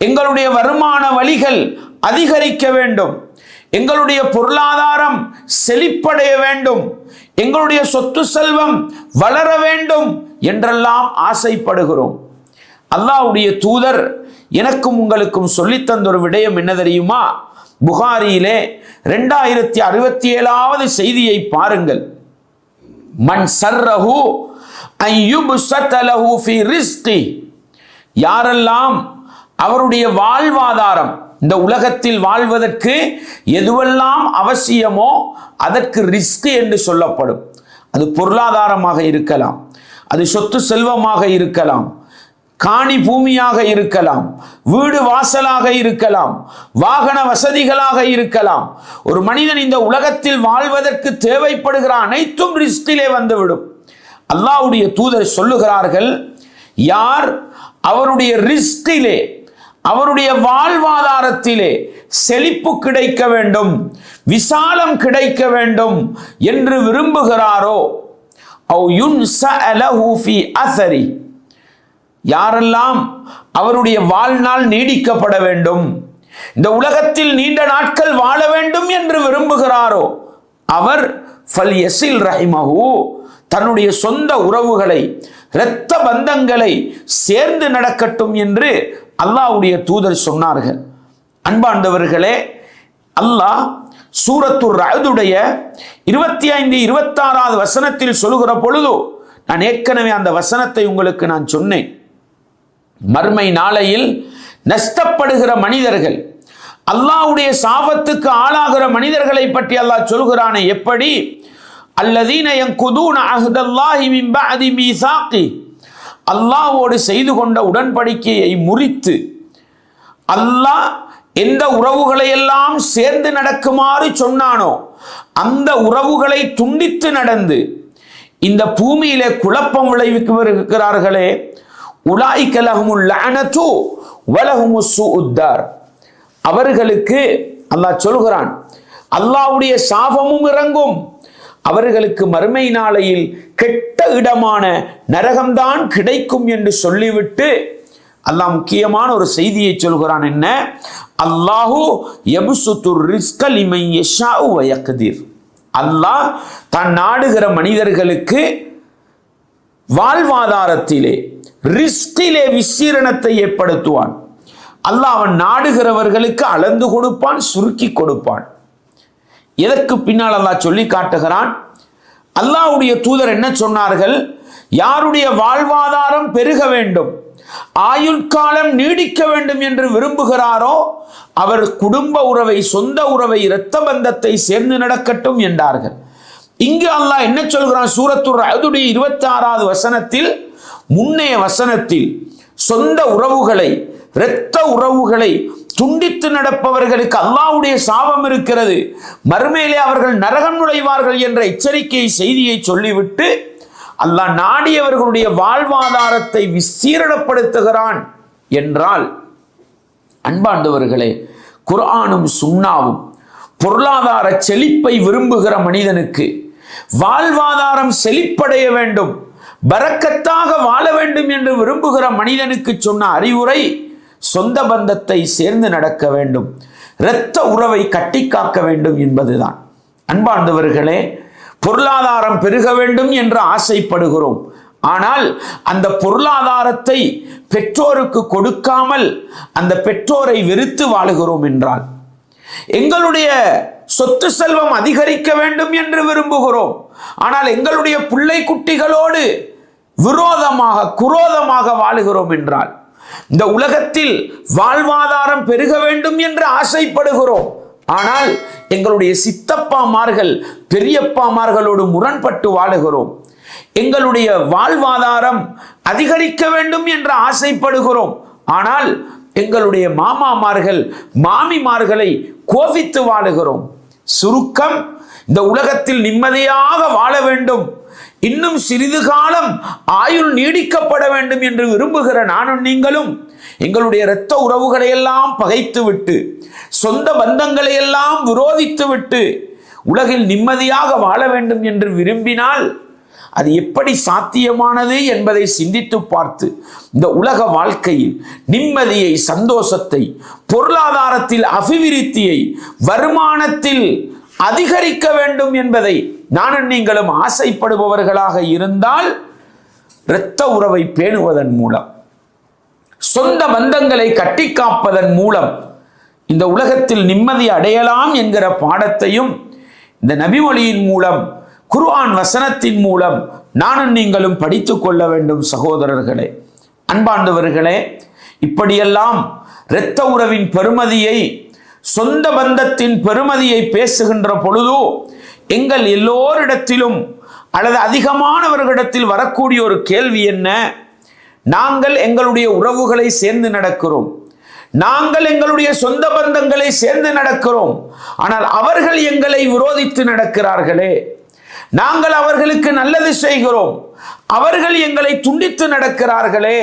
A: எங்களுடைய வருமான வழிகள் அதிகரிக்க வேண்டும், எங்களுடைய பொருளாதாரம் செழிப்படைய வேண்டும், எங்களுடைய சொத்து செல்வம் வளர வேண்டும் என்றெல்லாம் ஆசைப்படுகிறோம். அல்லாஹ்வுடைய தூதர் எனக்கும் உங்களுக்கும் சொல்லித்தந்த ஒரு விடயம் என்ன தெரியுமா? புகாரியிலே 2067வது செய்தியை பாருங்கள். மன் சர்ரஹு அய்யுப்ஸத லஹு ஃபீ ரிஸ்கி, யாரெல்லாம் அவருடைய வாழ்வாதாரம், இந்த உலகத்தில் வாழ்வதற்கு எதுவெல்லாம் அவசியமோ அதற்கு ரிஸ்க் என்று சொல்லப்படும். அது பொருளாதாரமாக இருக்கலாம், அது சொத்து செல்வமாக இருக்கலாம், காணி பூமியாக இருக்கலாம், வீடு வாசலாக இருக்கலாம், வாகன வசதிகளாக இருக்கலாம். ஒரு மனிதன் இந்த உலகத்தில் வாழ்வதற்கு தேவைப்படுகிற அனைத்தும் ரிஸ்கிலே வந்துவிடும். அல்லாஹ்வுடைய தூதர் சொல்லுகிறார்கள், யார் அவருடைய ரிஸ்கிலே, அவருடைய வாழ்வாதாரத்திலே செழிப்பு கிடைக்க வேண்டும், விசாலம் கிடைக்க வேண்டும் என்று விரும்புகிறாரோ, அவ் யுன்ஸஅலஹு ஃபீ அஸரி, யாரெல்லாம் அவருடைய வாழ்நாள் நீடிக்கப்பட வேண்டும், இந்த உலகத்தில் நீண்ட நாட்கள் வாழ வேண்டும் என்று விரும்புகிறாரோ, அவர் ஃபல்யஸில் ரஹிமஹு, தன்னுடைய சொந்த உறவுகளை, இரத்த பந்தங்களை சேர்ந்து நடக்கட்டும் என்று அல்லாஹ்வுடைய தூதர் சொன்னார்கள். அன்பாண்டவர்களே, அல்லாஹ் சூரத்துர் ரஅதுடைய 25, 26வது வசனத்தில் சொல்லுகிற பொழுது, நான் ஏற்கனவே அந்த வசனத்தை உங்களுக்கு நான் சொன்னேன். மறுமை நாளையில் நஷ்டப்படுகிற மனிதர்கள், அல்லாஹ்வுடைய சாபத்துக்கு ஆளாகிற மனிதர்களை பற்றி அல்லாஹ் சொல்கிறானே எப்படி? அல்லதீன யன்குதூன அஹ்தல்லாஹி மின் பஅதி மீசாகி, அல்லாஹ்வோடு செய்து கொண்ட உடன்படிக்கையை முறித்து, அல்லாஹ் எந்த உறவுகளை எல்லாம் சேர்ந்து நடக்குமாறு சொன்னானோ அந்த உறவுகளை துண்டித்து நடந்து இந்த பூமியிலே குழப்பம் விளைவிக்கிறார்களே, உலாயிக லஹுமுல் லஅனது வலஹுமுஸ் ஸூஉத்தார், அவர்களுக்கு அல்லாஹ் சொல்கிறான் அல்லாஹ்வுடைய சாபமும் இறங்கும், அவர்களுக்கு மறுமை நாளையில் கெட்ட இடமான நரகம்தான் கிடைக்கும் என்று சொல்லிவிட்டு அல்லாஹ் முக்கியமான ஒரு செய்தியை சொல்கிறான். என்ன? அல்லாஹு யப்சுத்துர் ரிஸ்க லிமன் யஷாஉ வ யக்திர், அல்லாஹ் தான் நாடுகிற மனிதர்களுக்கு வாழ்வாதாரத்திலே, ரிஸ்கிலே விசீரணத்தை ஏற்படுத்துவான். அல்லாஹ் அவன் நாடுகிறவர்களுக்கு அளந்து கொடுப்பான், சுருக்கி கொடுப்பான். எதற்கு பின்னால் அல்லாஹ் சொல்லி காட்டுகிறான்? அல்லாஹ்வுடைய தூதர் என்ன சொன்னார்கள்? யாருடைய வாழ்வாதாரம் பெருக வேண்டும், ஆயுட்காலம் நீடிக்க வேண்டும் என்று விரும்புகிறாரோ அவர் குடும்ப உறவை, சொந்த உறவை, இரத்த பந்தத்தை சேர்ந்து நடக்கட்டும் என்றார்கள். இங்கு அல்லாஹ் என்ன சொல்கிறான்? சூரத்துர் ரஅதுடைய 26வது வசனத்தில், முன்னைய வசனத்தில் சொந்த உறவுகளை, இரத்த உறவுகளை துண்டித்து நடப்பவர்களுக்கு அல்லாஹ்வுடைய சாபம் இருக்கிறது, மறுமையிலே அவர்கள் நரகம் நுழைவார்கள் என்ற எச்சரிக்கை செய்தியை சொல்லிவிட்டு அல்லாஹ் நாடியவர்களுடைய வாழ்வாதாரத்தை விசீரணப்படுத்துகிறான் என்றால், அன்பாண்டவர்களே, குர்ஆனும் சுன்னாவும் பொருளாதார செழிப்பை விரும்புகிற மனிதனுக்கு, வாழ்வாதாரம் செழிப்படைய வேண்டும், பரக்கத்தாக வாழ வேண்டும் என்று விரும்புகிற மனிதனுக்கு சொன்ன அறிவுரை, சொந்த பந்தத்தை சேர்ந்து நடக்க வேண்டும், இரத்த உறவை கட்டி காக்க வேண்டும் என்பதுதான். அன்பார்ந்தவர்களே, பொருளாதாரம் பெருக வேண்டும் என்று ஆசைப்படுகிறோம். ஆனால் அந்த பொருளாதாரத்தை பெற்றோருக்கு கொடுக்காமல் அந்த பெற்றோரை வெறுத்து வாழுகிறோம் என்றால், எங்களுடைய சொத்து செல்வம் அதிகரிக்க வேண்டும் என்று விரும்புகிறோம், ஆனால் எங்களுடைய பிள்ளை குட்டிகளோடு விரோதமாக, குரோதமாக வாழுகிறோம் என்றால், இந்த உலகத்தில் வாழ்வாதாரம் பெருக வேண்டும் என்று ஆசைப்படுகிறோம், ஆனால் எங்களுடைய சித்தப்பாமார்கள், பெரியப்பாமார்களோடு முரண்பட்டு வாழுகிறோம். எங்களுடைய வாழ்வாதாரம் அதிகரிக்க வேண்டும் என்று ஆசைப்படுகிறோம், ஆனால் எங்களுடைய மாமாமார்கள், மாமிமார்களை கோபித்து வாழுகிறோம். சுருக்கம், இந்த உலகத்தில் நிம்மதியாக வாழ வேண்டும், இன்னும் சிறிது காலம் ஆயுள் நீடிக்கப்பட வேண்டும் என்று விரும்புகிற நானும் நீங்களும் எங்களுடைய இரத்த உறவுகளை எல்லாம் பகைத்து விட்டு, சொந்த பந்தங்களை எல்லாம் விரோதித்து விட்டு உலகில் நிம்மதியாக வாழ வேண்டும் என்று விரும்பினால் அது எப்படி சாத்தியமானது என்பதை சிந்தித்து பார்த்து, இந்த உலக வாழ்க்கையில் நிம்மதியை, சந்தோஷத்தை, பொருளாதாரத்தில் அபிவிருத்தியை, வருமானத்தில் அதிகரிக்க வேண்டும் என்பதை நானும் நீங்களும் ஆசைப்படுபவர்களாக இருந்தால், இரத்த உறவை பேணுவதன் மூலம், சொந்த பந்தங்களை கட்டி காப்பதன் மூலம் இந்த உலகத்தில் நிம்மதி அடையலாம் என்கிற பாடத்தையும் இந்த நபிமொழியின் மூலம், குர்ஆன் வசனத்தின் மூலம் நானும் நீங்களும் படித்து கொள்ள வேண்டும். சகோதரர்களே, அன்பாண்டவர்களே, இப்படியெல்லாம் இரத்த உறவின் பெருமதியை, சொந்த பந்தத்தின் பெருமதியை பேசுகின்ற பொழுது எங்கள் எல்லோரிடத்திலும் அல்லது அதிகமானவர்களிடத்தில் வரக்கூடிய ஒரு கேள்வி என்ன? நாங்கள் எங்களுடைய உறவுகளை சேர்ந்து நடக்கிறோம், நாங்கள் எங்களுடைய சொந்த பந்தங்களை சேர்ந்து நடக்கிறோம், ஆனால் அவர்கள் எங்களை விரோதித்து நடக்கிறார்களே. நாங்கள் அவர்களுக்கு நல்லது செய்கிறோம், அவர்கள் எங்களை துண்டித்து நடக்கிறார்களே.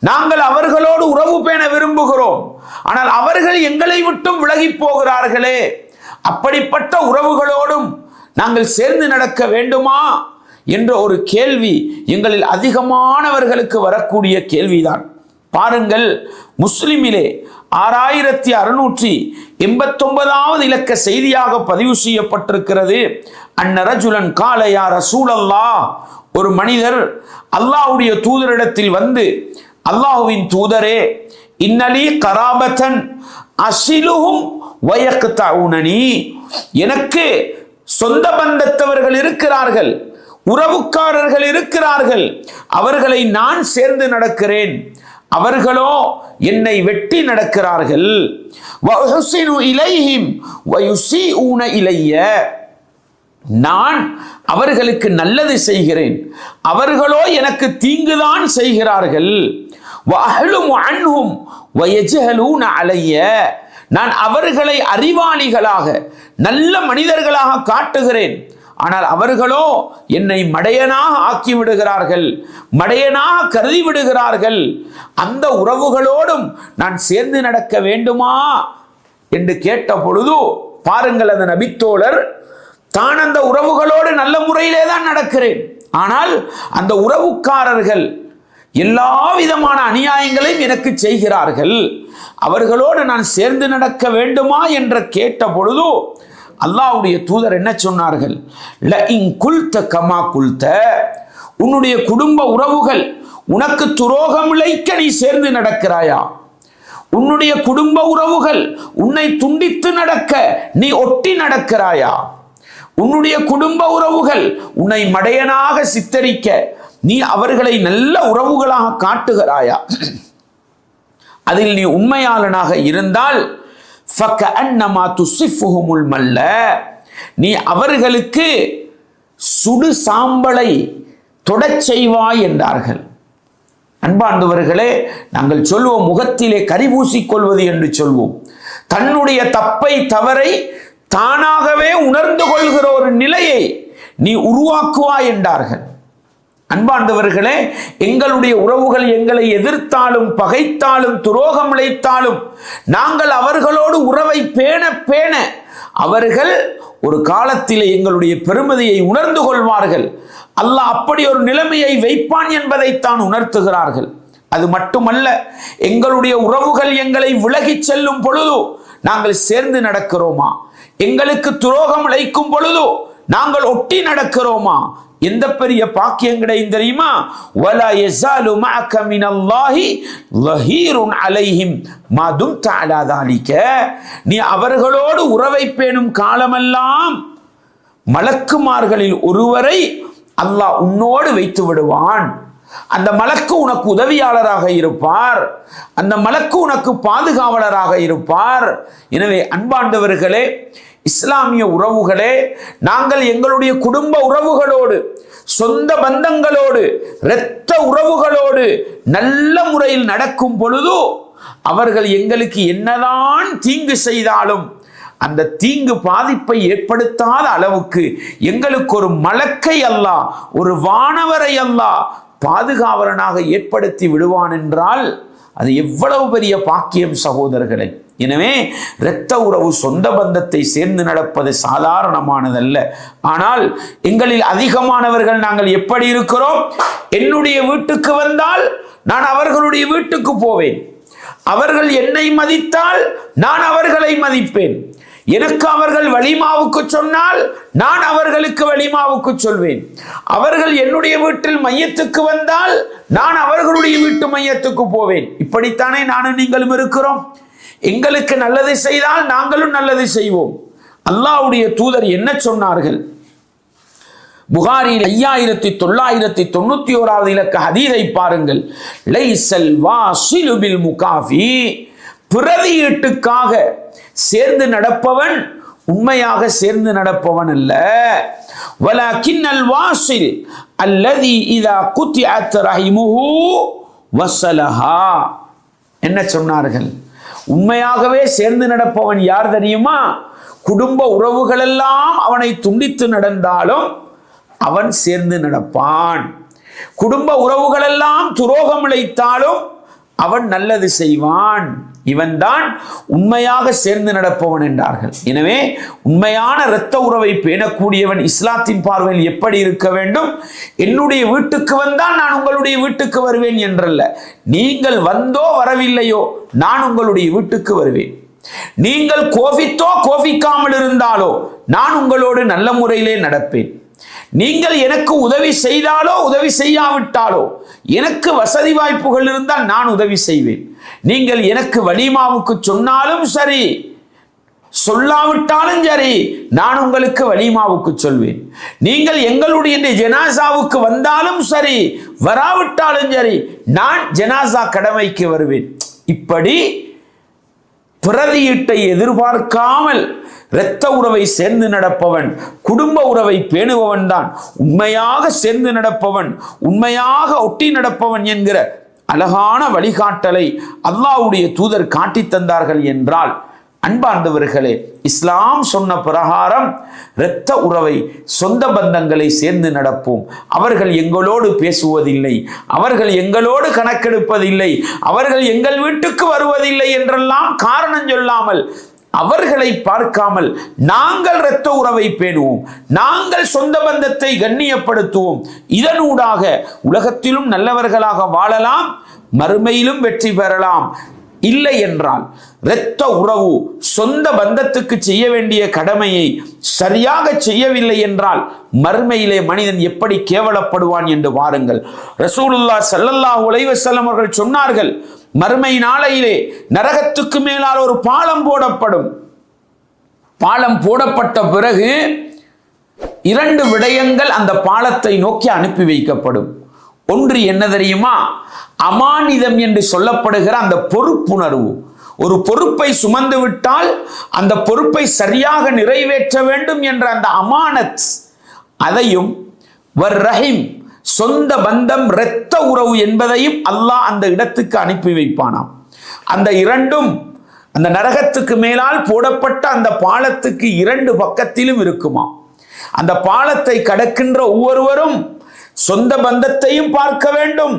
A: நாங்கள் அவர்களோடு உறவு பேண விரும்புகிறோம், ஆனால் அவர்கள் எங்களை விட்டும் விலகி போகிறார்களே. அப்படிப்பட்ட உறவுகளோடும் நாங்கள் சேர்ந்து நடக்க வேண்டுமா என்ற ஒரு கேள்வி எங்களில் அதிகமானவர்களுக்கு வரக்கூடிய கேள்விதான். பாருங்கள், முஸ்லிமிலே 6689வது இலக்க செய்தியாக பதிவு செய்யப்பட்டிருக்கிறது. அன்னரஜுலன் கால யா ரசூலல்லாஹ், ஒரு மனிதர் அல்லாஹ்வுடைய தூதரிடத்தில் வந்து, அல்லாஹ்வின் தூதரே, இன்னலி கராபத்தன் அசிலுஹும் வயக்தஊனனி, எனக்கு சொந்த பந்தத்தவர்கள் இருக்கிறார்கள், உறவுக்காரர்கள் இருக்கிறார்கள், அவர்களை நான் சேர்ந்து நடக்கிறேன், அவர்களோ என்னை வெட்டி நடக்கிறார்கள். வஹுசினு இலைஹிம் வயுஸீஊன இலைய, நான் அவர்களுக்கு நல்லது செய்கிறேன், அவர்களோ எனக்கு தீங்குதான் செய்கிறார்கள். வஅஹ்லுமு அன்ஹும் வயஜஹலூன அலைய, நான் அவர்களை அறிவாளிகளாக நல்ல மனிதர்களாக காட்டுகிறேன், ஆனால் அவர்களோ என்னை மடையனாக ஆக்கி விடுகிறார்கள், மடையனாக கருதி விடுகிறார்கள். அந்த உறவுகளோடும் நான் சேர்ந்து நடக்க வேண்டுமா என்று கேட்ட பொழுது, பாருங்கள், அந்த நபித்தோழர் தான் அந்த உறவுகளோடு நல்ல முறையிலே தான் நடக்கிறேன், ஆனால் அந்த உறவுக்காரர்கள் எல்லா விதமான அநியாயங்களையும் எனக்கு செய்கிறார்கள், அவர்களோடு நான் சேர்ந்து நடக்க வேண்டுமா என்று கேட்ட பொழுது அல்லாஹ்வுடைய தூதர் என்ன சொன்னார்கள்? லஇன் குல்த கமா குல்த, உன்னுடைய குடும்ப உறவுகள் உனக்கு துரோகம் இழைக்க நீ சேர்ந்து நடக்கிறாயா? உன்னுடைய குடும்ப உறவுகள் உன்னை துண்டித்து நடக்க நீ ஒட்டி நடக்கிறாயா? உன்னுடைய குடும்ப உறவுகள் உன்னை மடையனாக சித்தரிக்க நீ அவர்களை நல்ல உறவுகளாக காட்டுகிறாயா? அதில் நீ உண்மையாளனாக இருந்தால் ஃபகஅன்னமா துஸிஃபுஹுமுல் மல்ல, நீ அவர்களுக்கு சுடு சாம்பலை தொடச் செய்வாய் என்றார்கள். அன்பாண்டவர்களே, நாங்கள் சொல்வோம் முகத்திலே கரி பூசிக்கொள்வது என்று சொல்வோம். தன்னுடைய தப்பை தவறை தானாகவே உணர்ந்து கொள்கிற ஒரு நிலையை நீ உருவாக்குவாய் என்றார்கள். அன்பாண்டவர்களே, எங்களுடைய உறவுகள் எங்களை எதிர்த்தாலும் பகைத்தாலும் துரோகம் இழைத்தாலும் நாங்கள் அவர்களோடு உறவை பேண பேண அவர்கள் ஒரு காலத்தில் எங்களுடைய பெருமதியை உணர்ந்து கொள்வார்கள். அல்லாஹ் அப்படி ஒரு நிலைமையை வைப்பான் என்பதைத்தான் உணர்த்துகிறார்கள். அது மட்டுமல்ல, எங்களுடைய உறவுகள் எங்களை விலகிச் செல்லும் பொழுது நாங்கள் சேர்ந்து நடக்கிறோமா? எங்களுக்கு துரோகம் இழைக்கும் பொழுது நாங்கள் ஒட்டி நடக்கிறோமா? எந்த பெரிய பாக்கியம் கிடையும் தெரியுமா? வலா யஸாலு மஅக மினல்லாஹி லஹீருன் அலைஹிம் மா தும்த அலா தாலிக, நீ அவர்களோடு உறவை பேணும் காலமெல்லாம் மலக்குமார்களில் ஒருவரை அல்லாஹ் உன்னோடு வைத்து விடுவான். அந்த மலக்கு உனக்கு உதவியாளராக இருப்பார், அந்த மலக்கு உனக்கு பாதுகாவலராக இருப்பார். எனவே அன்பாண்டவர்களே, இஸ்லாமிய உறவுகளே, நாங்கள் எங்களுடைய குடும்ப உறவுகளோடு, சொந்த பந்தங்களோடு, இரத்த உறவுகளோடு நல்ல முறையில் நடக்கும் பொழுது அவர்கள் எங்களுக்கு என்னதான் தீங்கு செய்தாலும் அந்த தீங்கு பாதிப்பை ஏற்படுத்தாத அளவுக்கு எங்களுக்கு ஒரு மலக்கை அல்லாஹ், ஒரு வானவரை அல்லாஹ் பாதுகாவலனாக ஏற்படுத்தி விடுவான் என்றால் அது எவ்வளவு பெரிய பாக்கியம் சகோதரர்களே. எனவே இரத்த உறவு சொந்த பந்தத்தை சேர்ந்து நடப்பது சாதாரணமானதல்ல. ஆனால் எங்களில் அதிகமானவர்கள் நாங்கள் எப்படி இருக்கிறோம்? என்னுடைய வீட்டுக்கு வந்தால் நான் அவர்களுடைய வீட்டுக்கு போவேன், அவர்கள் என்னை மதித்தால் நான் அவர்களை மதிப்பேன், எனக்கு அவர்கள் வலிமாவுக்கு சொன்னால் நான் அவர்களுக்கு வலிமாவுக்கு சொல்வேன், அவர்கள் என்னுடைய வீட்டில் மையத்துக்கு வந்தால் நான் அவர்களுடைய வீட்டு மையத்துக்கு போவேன். இப்படித்தானே நானும் நீங்களும் இருக்கிறோம். எங்களுக்கு நல்லது செய்தால் நாங்களும் நல்லது செய்வோம். அல்லாஹ்வுடைய தூதர் என்ன சொன்னார்கள்? புகாரில் 5991 இலக்க ஹதீஸை பாருங்கள். லைஸல் வாஸிலு பில் முகாஃபி, பிரதியீட்டுக்காக சேர்ந்து நடப்பவன் உண்மையாக சேர்ந்து நடப்பவன் அல்ல. வலக்கின்னல் வாஸில் அல்லதி இதா குத்திஅத் ரஹிமுஹு வஸலஹா. என்ன சொன்னார்கள்? உண்மையாகவே சேர்ந்து நடப்பவன் யார் தெரியுமா? குடும்ப உறவுகள் எல்லாம் அவனை துண்டித்து நடந்தாலும் அவன் சேர்ந்து நடப்பான். குடும்ப உறவுகள் எல்லாம் துரோகம் இழைத்தாலும் அவன் நல்லது செய்வான். இவன்தான் உண்மையாக சேர்ந்து நடப்பவன் என்றார்கள். எனவே உண்மையான இரத்த உறவை பேணக்கூடியவன் இஸ்லாத்தின் பார்வையில் எப்படி இருக்க வேண்டும்? என்னுடைய வீட்டுக்கு வந்தால் நான் உங்களுடைய வீட்டுக்கு வருவேன் என்றல்ல, நீங்கள் வந்தோ வரவில்லையோ நான் உங்களுடைய வீட்டுக்கு வருவேன். நீங்கள் கோபித்தோ கோபிக்காமல் இருந்தாலோ நான் உங்களோடு நல்ல முறையிலே நடப்பேன். நீங்கள் எனக்கு உதவி செய்தாலோ உதவி செய்யாவிட்டாலோ எனக்கு வசதி வாய்ப்புகள் இருந்தால் நான் உதவி செய்வேன். நீங்கள் எனக்கு வலிமாவுக்கு சொன்னாலும் சரி சொல்லாவிட்டாலும் சரி நான் உங்களுக்கு வலிமாவுக்கு சொல்வேன். நீங்கள் எங்களுடைய ஜனாசாவுக்கு வந்தாலும் சரி வராவிட்டாலும் சரி நான் ஜனாசா கடமைக்கு வருவேன். இப்படி பிரதியீட்டை எதிர்பார்க்காமல் இரத்த உறவை சேர்ந்து நடப்பவன், குடும்ப உறவை பேணுபவன் தான் உண்மையாக சேர்ந்து நடப்பவன், உண்மையாக ஒட்டி நடப்பவன் என்கிற அழகான வழிகாட்டலை அல்லாஹ்வுடைய தூதர் காட்டி தந்தார்கள் என்றால், அன்பார்ந்தவர்களே, இஸ்லாம் சொன்ன பிரகாரம் இரத்த உறவை சொந்த பந்தங்களை சேர்ந்து நடப்போம். அவர்கள் எங்களோடு பேசுவதில்லை, அவர்கள் எங்களோடு கணக்கெடுப்பதில்லை, அவர்கள் எங்கள் வீட்டுக்கு வருவதில்லை என்றெல்லாம் காரணம் சொல்லாமல் அவர்களை பார்க்காமல் நாங்கள் இரத்த உறவை பேணுவோம், நாங்கள் சொந்த பந்தத்தை கண்ணியப்படுத்துவோம். இதனூடாக உலகத்திலும் நல்லவர்களாக வாழலாம், மறுமையிலும் வெற்றி பெறலாம். இல்லை என்றால் இரத்த உறவு சொந்த பந்தத்துக்கு செய்ய வேண்டிய கடமையை சரியாக செய்யவில்லை என்றால் மறுமையிலே மனிதன் எப்படி கேவலப்படுவான் என்று பாருங்கள். ரசூலுல்லாஹ் ஸல்லல்லாஹு அலைஹி வஸல்லம் அவர்கள் சொன்னார்கள், மறுமை நாளையிலே நரகத்துக்கு மேலால் ஒரு பாலம் போடப்படும். பாலம் போடப்பட்ட பிறகு 2 விடயங்கள் அந்த பாலத்தை நோக்கி அனுப்பி வைக்கப்படும். ஒன்று என்ன தெரியுமா? அமானிதம் என்று சொல்லப்படுகிற அந்த பொறுப்புணர்வு. ஒரு பொறுப்பை சுமந்து விட்டால் அந்த பொறுப்பை சரியாக நிறைவேற்ற வேண்டும் என்ற அந்த அமானத், அதையும் வர்ரஹிம் சொந்த பந்தம் இரத்த உறவு என்பதையும் அல்லாஹ் அந்த இடத்துக்கு அனுப்பி வைப்பானாம். அந்த இரண்டும் அந்த நரகத்துக்கு மேலால் போடப்பட்ட அந்த பாலத்துக்கு 2 பக்கத்திலும் இருக்குமா. அந்த பாலத்தை கடக்கின்ற ஒவ்வொருவரும் சொந்த பந்தத்தையும் பார்க்க வேண்டும்,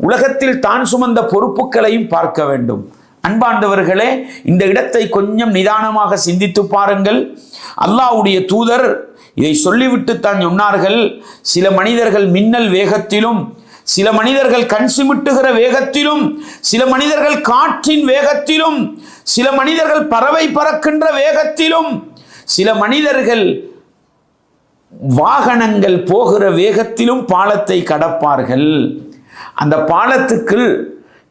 A: உலகத்தில் தான் சுமந்த பொறுப்புகளையும் பார்க்க வேண்டும். அன்பார்ந்தவர்களே, இந்த இடத்தை கொஞ்சம் நிதானமாக சிந்தித்து பாருங்கள். அல்லாஹ்வுடைய தூதர் இதை சொல்லிவிட்டு தான் சொன்னார்கள், சில மனிதர்கள் மின்னல் வேகத்திலும், சில மனிதர்கள் கண் சிமிட்டுகிற வேகத்திலும், சில மனிதர்கள் காற்றின் வேகத்திலும், சில மனிதர்கள் பறவை பறக்கின்ற வேகத்திலும், சில மனிதர்கள் வாகனங்கள் போகிற வேகத்திலும் பாலத்தை கடப்பார்கள். அந்த பாலத்துக்கு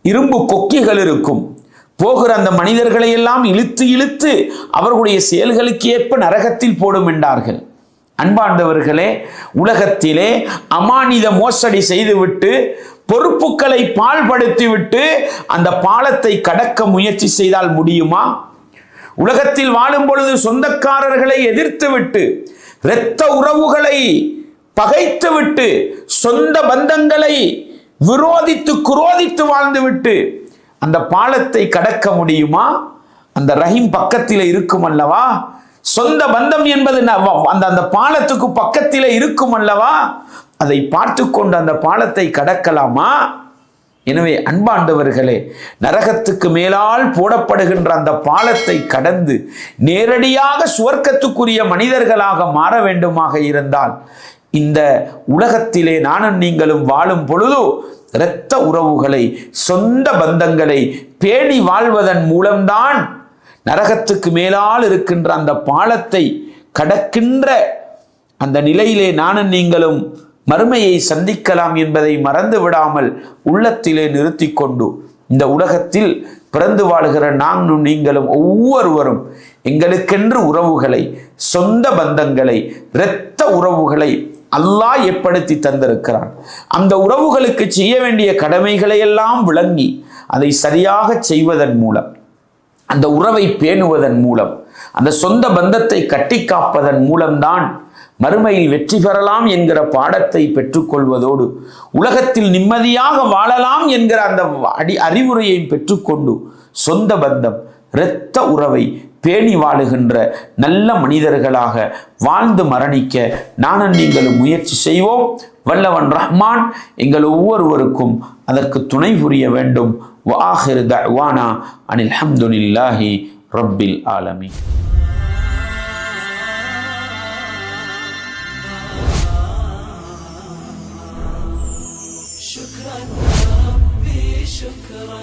A: இரும்பு கொக்கிகள் இருக்கும். போகிற அந்த மனிதர்களை எல்லாம் இழுத்து இழுத்து அவர்களுடைய செயல்களுக்கு ஏற்ப நரகத்தில் போடும் என்றார்கள். அன்பார்ந்தவர்களே, உலகத்திலே அமானித மோசடி செய்துவிட்டு பொறுப்புகளை பாழ்படுத்திவிட்டு அந்த பாலத்தை கடக்க முயற்சி செய்தால் முடியுமா? உலகத்தில் வாழும் பொழுது சொந்தக்காரர்களை எதிர்த்து விட்டு, இரத்த உறவுகளை பகைத்து விட்டு, சொந்த பந்தங்களை விரோதித்து குரோதித்து வாழ்ந்துவிட்டு அந்த பாலத்தை கடக்க முடியுமா? அந்த ரஹீம் பக்கத்தில் இருக்கும் அல்லவா? சொந்த பந்தம் என்பது அந்த பாலத்துக்கு பக்கத்தில் இருக்கும் அல்லவா? அதை பார்த்து கொண்டு அந்த பாலத்தை கடக்கலாமா? எனவே அன்பாண்டவர்களே, நரகத்துக்கு மேலால் போடப்படுகின்ற அந்த பாலத்தை கடந்து நேரடியாக சுவர்க்கத்துக்குரிய மனிதர்களாக மாற வேண்டுமாக இருந்தால் இந்த உலகத்திலே நானும் நீங்களும் வாழும் பொழுது இரத்த உறவுகளை சொந்த பந்தங்களை பேணி வாழ்வதன் மூலம்தான் நரகத்துக்கு மேலால் இருக்கின்ற அந்த பாலத்தை கடக்கின்ற அந்த நிலையிலே நானும் நீங்களும் மறுமையை சந்திக்கலாம் என்பதை மறந்து விடாமல் உள்ளத்திலே நிறுத்தி கொண்டு இந்த உலகத்தில் பிறந்து வாழ்கிற நானும் நீங்களும் ஒவ்வொருவரும் எங்களுக்கென்று உறவுகளை, சொந்த பந்தங்களை, இரத்த உறவுகளை அல்லாஹ் ஏற்படுத்தி தந்திருக்கிறான். அந்த உறவுகளுக்கு செய்ய வேண்டிய கடமைகளை எல்லாம் விளங்கி அதை சரியாக செய்வதன் மூலம், அந்த உறவை பேணுவதன் மூலம், அந்த சொந்த பந்தத்தை கட்டி காப்பதன் மூலம்தான் மறுமையில் வெற்றி பெறலாம் என்கிற பாடத்தை பெற்றுக்கொள்வதோடு உலகத்தில் நிம்மதியாக வாழலாம் என்கிற அந்த அறிவுரையை பெற்றுக்கொண்டு சொந்த பந்தம், இரத்த உறவை பேணி வாழுகின்ற நல்ல மனிதர்களாக வாழ்ந்து மரணிக்க நானும் நீங்களும் முயற்சி செய்வோம். வல்லவன் ரஹ்மான் எங்கள் ஒவ்வொருவருக்கும் அதற்கு துணை புரிய வேண்டும். வஆஹிரு தஅவானா அனில் ஹம்துலில்லாஹி ரப்பில் ஆலமீன்.
B: شكرا ربي شكرا.